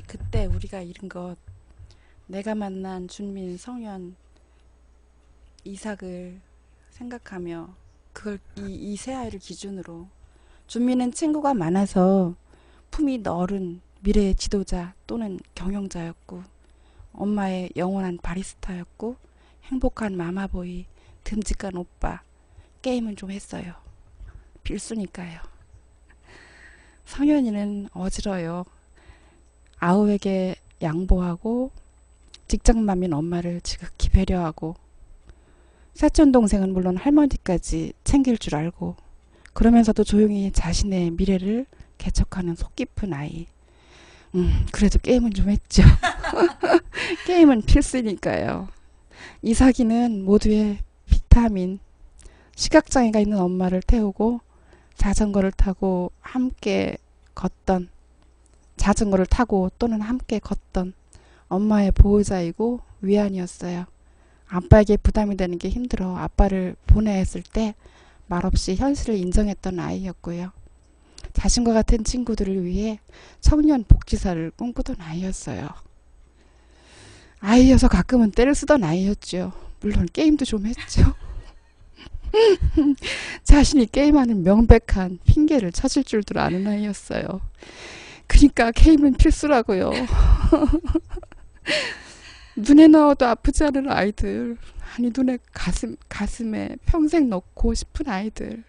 그때 우리가 잃은 것, 내가 만난 준민, 성현, 이삭을 생각하며 그걸 이 세 아이를 기준으로, 준민은 친구가 많아서 품이 넓은 미래의 지도자 또는 경영자였고, 엄마의 영원한 바리스타였고, 행복한 마마보이, 듬직한 오빠, 게임은 좀 했어요. 필수니까요. 성현이는 어지러요. 아우에게 양보하고 직장맘인 엄마를 지극히 배려하고 사촌동생은 물론 할머니까지 챙길 줄 알고 그러면서도 조용히 자신의 미래를 개척하는 속 깊은 아이. 그래도 게임은 좀 했죠. 게임은 필수니까요. 이삭이는 모두의 비타민, 시각장애가 있는 엄마를 태우고 자전거를 타고 또는 함께 걷던 엄마의 보호자이고 위안이었어요. 아빠에게 부담이 되는 게 힘들어 아빠를 보내야 했을 때 말없이 현실을 인정했던 아이였고요. 자신과 같은 친구들을 위해 청년 복지사를 꿈꾸던 아이였어요. 아이여서 가끔은 때를 쓰던 아이였죠. 물론 게임도 좀 했죠. 자신이 게임하는 명백한 핑계를 찾을 줄도 아는 아이였어요. 그러니까 게임은 필수라고요. 눈에 넣어도 아프지 않은 아이들, 아니 눈에 가슴에 평생 넣고 싶은 아이들.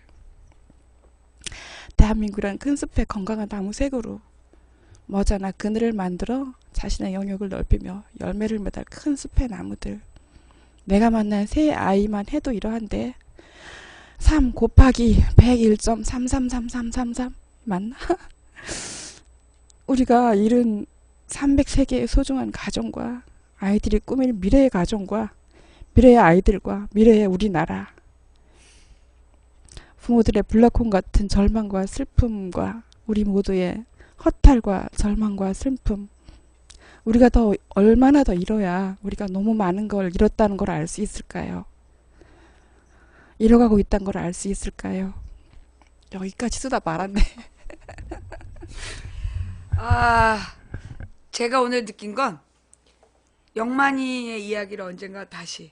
대한민국이란 큰 숲의 건강한 나무색으로 머지않아 그늘을 만들어 자신의 영역을 넓히며 열매를 맺을 큰 숲의 나무들. 내가 만난 세 아이만 해도 이러한데 3 곱하기 101.333333 맞나? 우리가 잃은 303개의 소중한 가정과 아이들이 꾸밀 미래의 가정과 미래의 아이들과 미래의 우리나라. 부모들의 블랙홀 같은 절망과 슬픔과 우리 모두의 허탈과 절망과 슬픔, 우리가 더 얼마나 더 잃어야 우리가 너무 많은 걸 잃었다는 걸 알 수 있을까요? 잃어가고 있다는 걸 알 수 있을까요? 여기까지 쓰다 말았네. 아, 제가 오늘 느낀 건 영만이의 이야기를 언젠가 다시,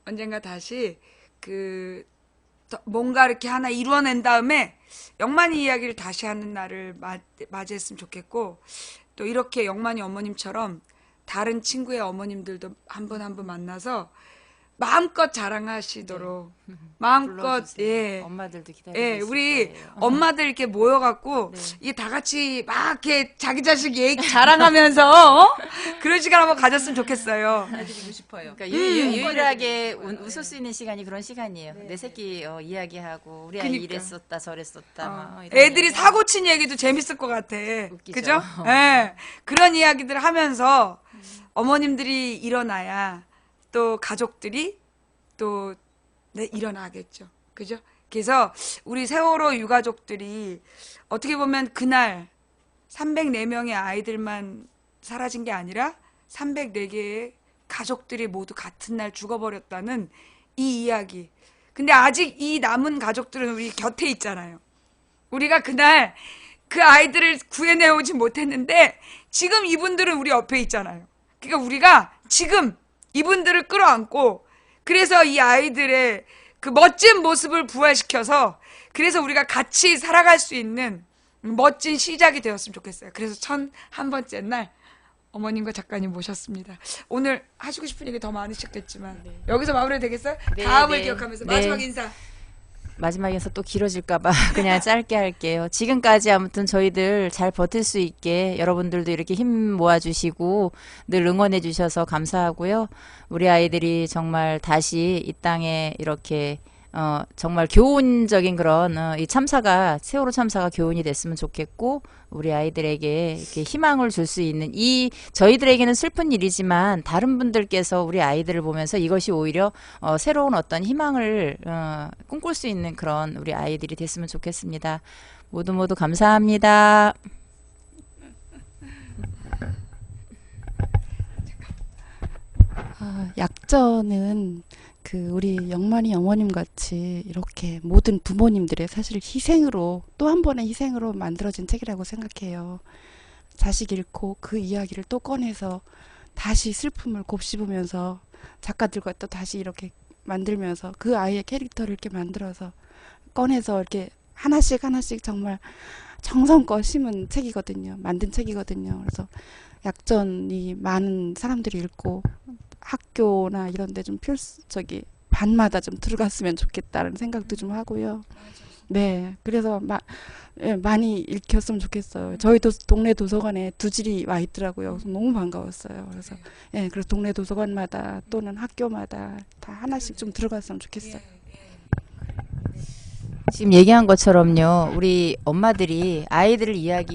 언젠가 다시 뭔가 이렇게 하나 이루어낸 다음에 영만이 이야기를 다시 하는 날을 맞이했으면 좋겠고, 또 이렇게 영만이 어머님처럼 다른 친구의 어머님들도 한 분 한 분 만나서 마음껏 자랑하시도록 마음껏 불러주세요. 엄마들도 기다리고 있을 우리 거예요. 엄마들 이렇게 모여갖고 네. 이게 다 같이 막 이렇게 자기 자식 얘기 자랑하면서 그런 시간 한번 가졌으면 좋겠어요. 해드리고 싶어요. 그러니까 유일하게 웃을 수 있는 시간이 그런 시간이에요. 내 새끼 이야기하고 우리 아이 그니까. 이랬었다 저랬었다. 막 이런 애들이 이야기. 사고 친 얘기도 재밌을 것 같아. 웃기죠. 그죠? 예. 그런 이야기들을 하면서 어머님들이 일어나야 또 가족들이 또 일어나겠죠. 그죠? 그래서 우리 세월호 유가족들이 어떻게 보면 그날 304명의 아이들만 사라진 게 아니라 304개의 가족들이 모두 같은 날 죽어버렸다는 이 이야기. 근데 아직 이 남은 가족들은 우리 곁에 있잖아요. 우리가 그날 그 아이들을 구해내오지 못했는데 지금 이분들은 우리 옆에 있잖아요. 그러니까 우리가 지금 이분들을 끌어안고 그래서 이 아이들의 그 멋진 모습을 부활시켜서 그래서 우리가 같이 살아갈 수 있는 멋진 시작이 되었으면 좋겠어요. 그래서 1001번째 날 어머님과 작가님 모셨습니다. 오늘 하시고 싶은 얘기 더 많으셨겠지만 여기서 마무리 되겠어요? 네, 다음을 네. 기억하면서 네. 마지막 인사. 마지막에서 또 길어질까봐 그냥 짧게 할게요. 지금까지 아무튼 저희들 잘 버틸 수 있게 여러분들도 이렇게 힘 모아주시고 늘 응원해주셔서 감사하고요. 우리 아이들이 정말 다시 이 땅에 이렇게 정말 교훈적인 그런 이 참사가 세월호 참사가 교훈이 됐으면 좋겠고 우리 아이들에게 이렇게 희망을 줄 수 있는 이 저희들에게는 슬픈 일이지만 다른 분들께서 우리 아이들을 보면서 이것이 오히려 새로운 어떤 희망을 꿈꿀 수 있는 그런 우리 아이들이 됐으면 좋겠습니다. 모두 모두 감사합니다. 약전은 우리 영만이 어머님 같이 이렇게 모든 부모님들의 사실 희생으로 또 한 번의 희생으로 만들어진 책이라고 생각해요. 자식 잃고 그 이야기를 또 꺼내서 다시 슬픔을 곱씹으면서 작가들과 또 다시 이렇게 만들면서 그 아이의 캐릭터를 이렇게 만들어서 꺼내서 이렇게 하나씩 하나씩 정말 정성껏 심은 책이거든요. 만든 책이거든요. 그래서 약전이 많은 사람들이 읽고 학교나 이런 데 좀 반마다 좀 들어갔으면 좋겠다는 생각도 좀 하고요. 네. 그래서 많이 읽혔으면 좋겠어요. 저희 동네 도서관에 두질이 와 있더라고요. 그래서 너무 반가웠어요. 그래서 그래서 동네 도서관마다 또는 학교마다 다 하나씩 좀 들어갔으면 좋겠어요. 지금 얘기한 것처럼요, 우리 엄마들이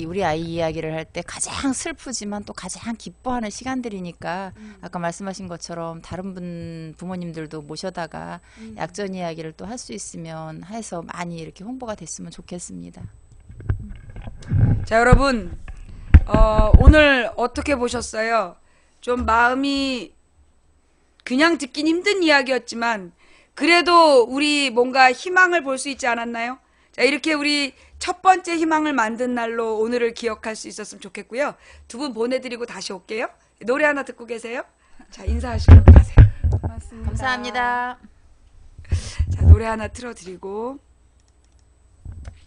우리 아이 이야기를 할 때 가장 슬프지만 또 가장 기뻐하는 시간들이니까 아까 말씀하신 것처럼 다른 부모님들도 모셔다가 약전 이야기를 또 할 수 있으면 해서 많이 이렇게 홍보가 됐으면 좋겠습니다. 자, 여러분, 오늘 어떻게 보셨어요? 좀 마음이 그냥 듣긴 힘든 이야기였지만 그래도 우리 뭔가 희망을 볼 수 있지 않았나요? 자, 이렇게 우리 첫 번째 희망을 만든 날로 오늘을 기억할 수 있었으면 좋겠고요. 두 분 보내드리고 다시 올게요. 노래 하나 듣고 계세요? 자, 인사하시고 가세요. 감사합니다. 자, 노래 하나 틀어드리고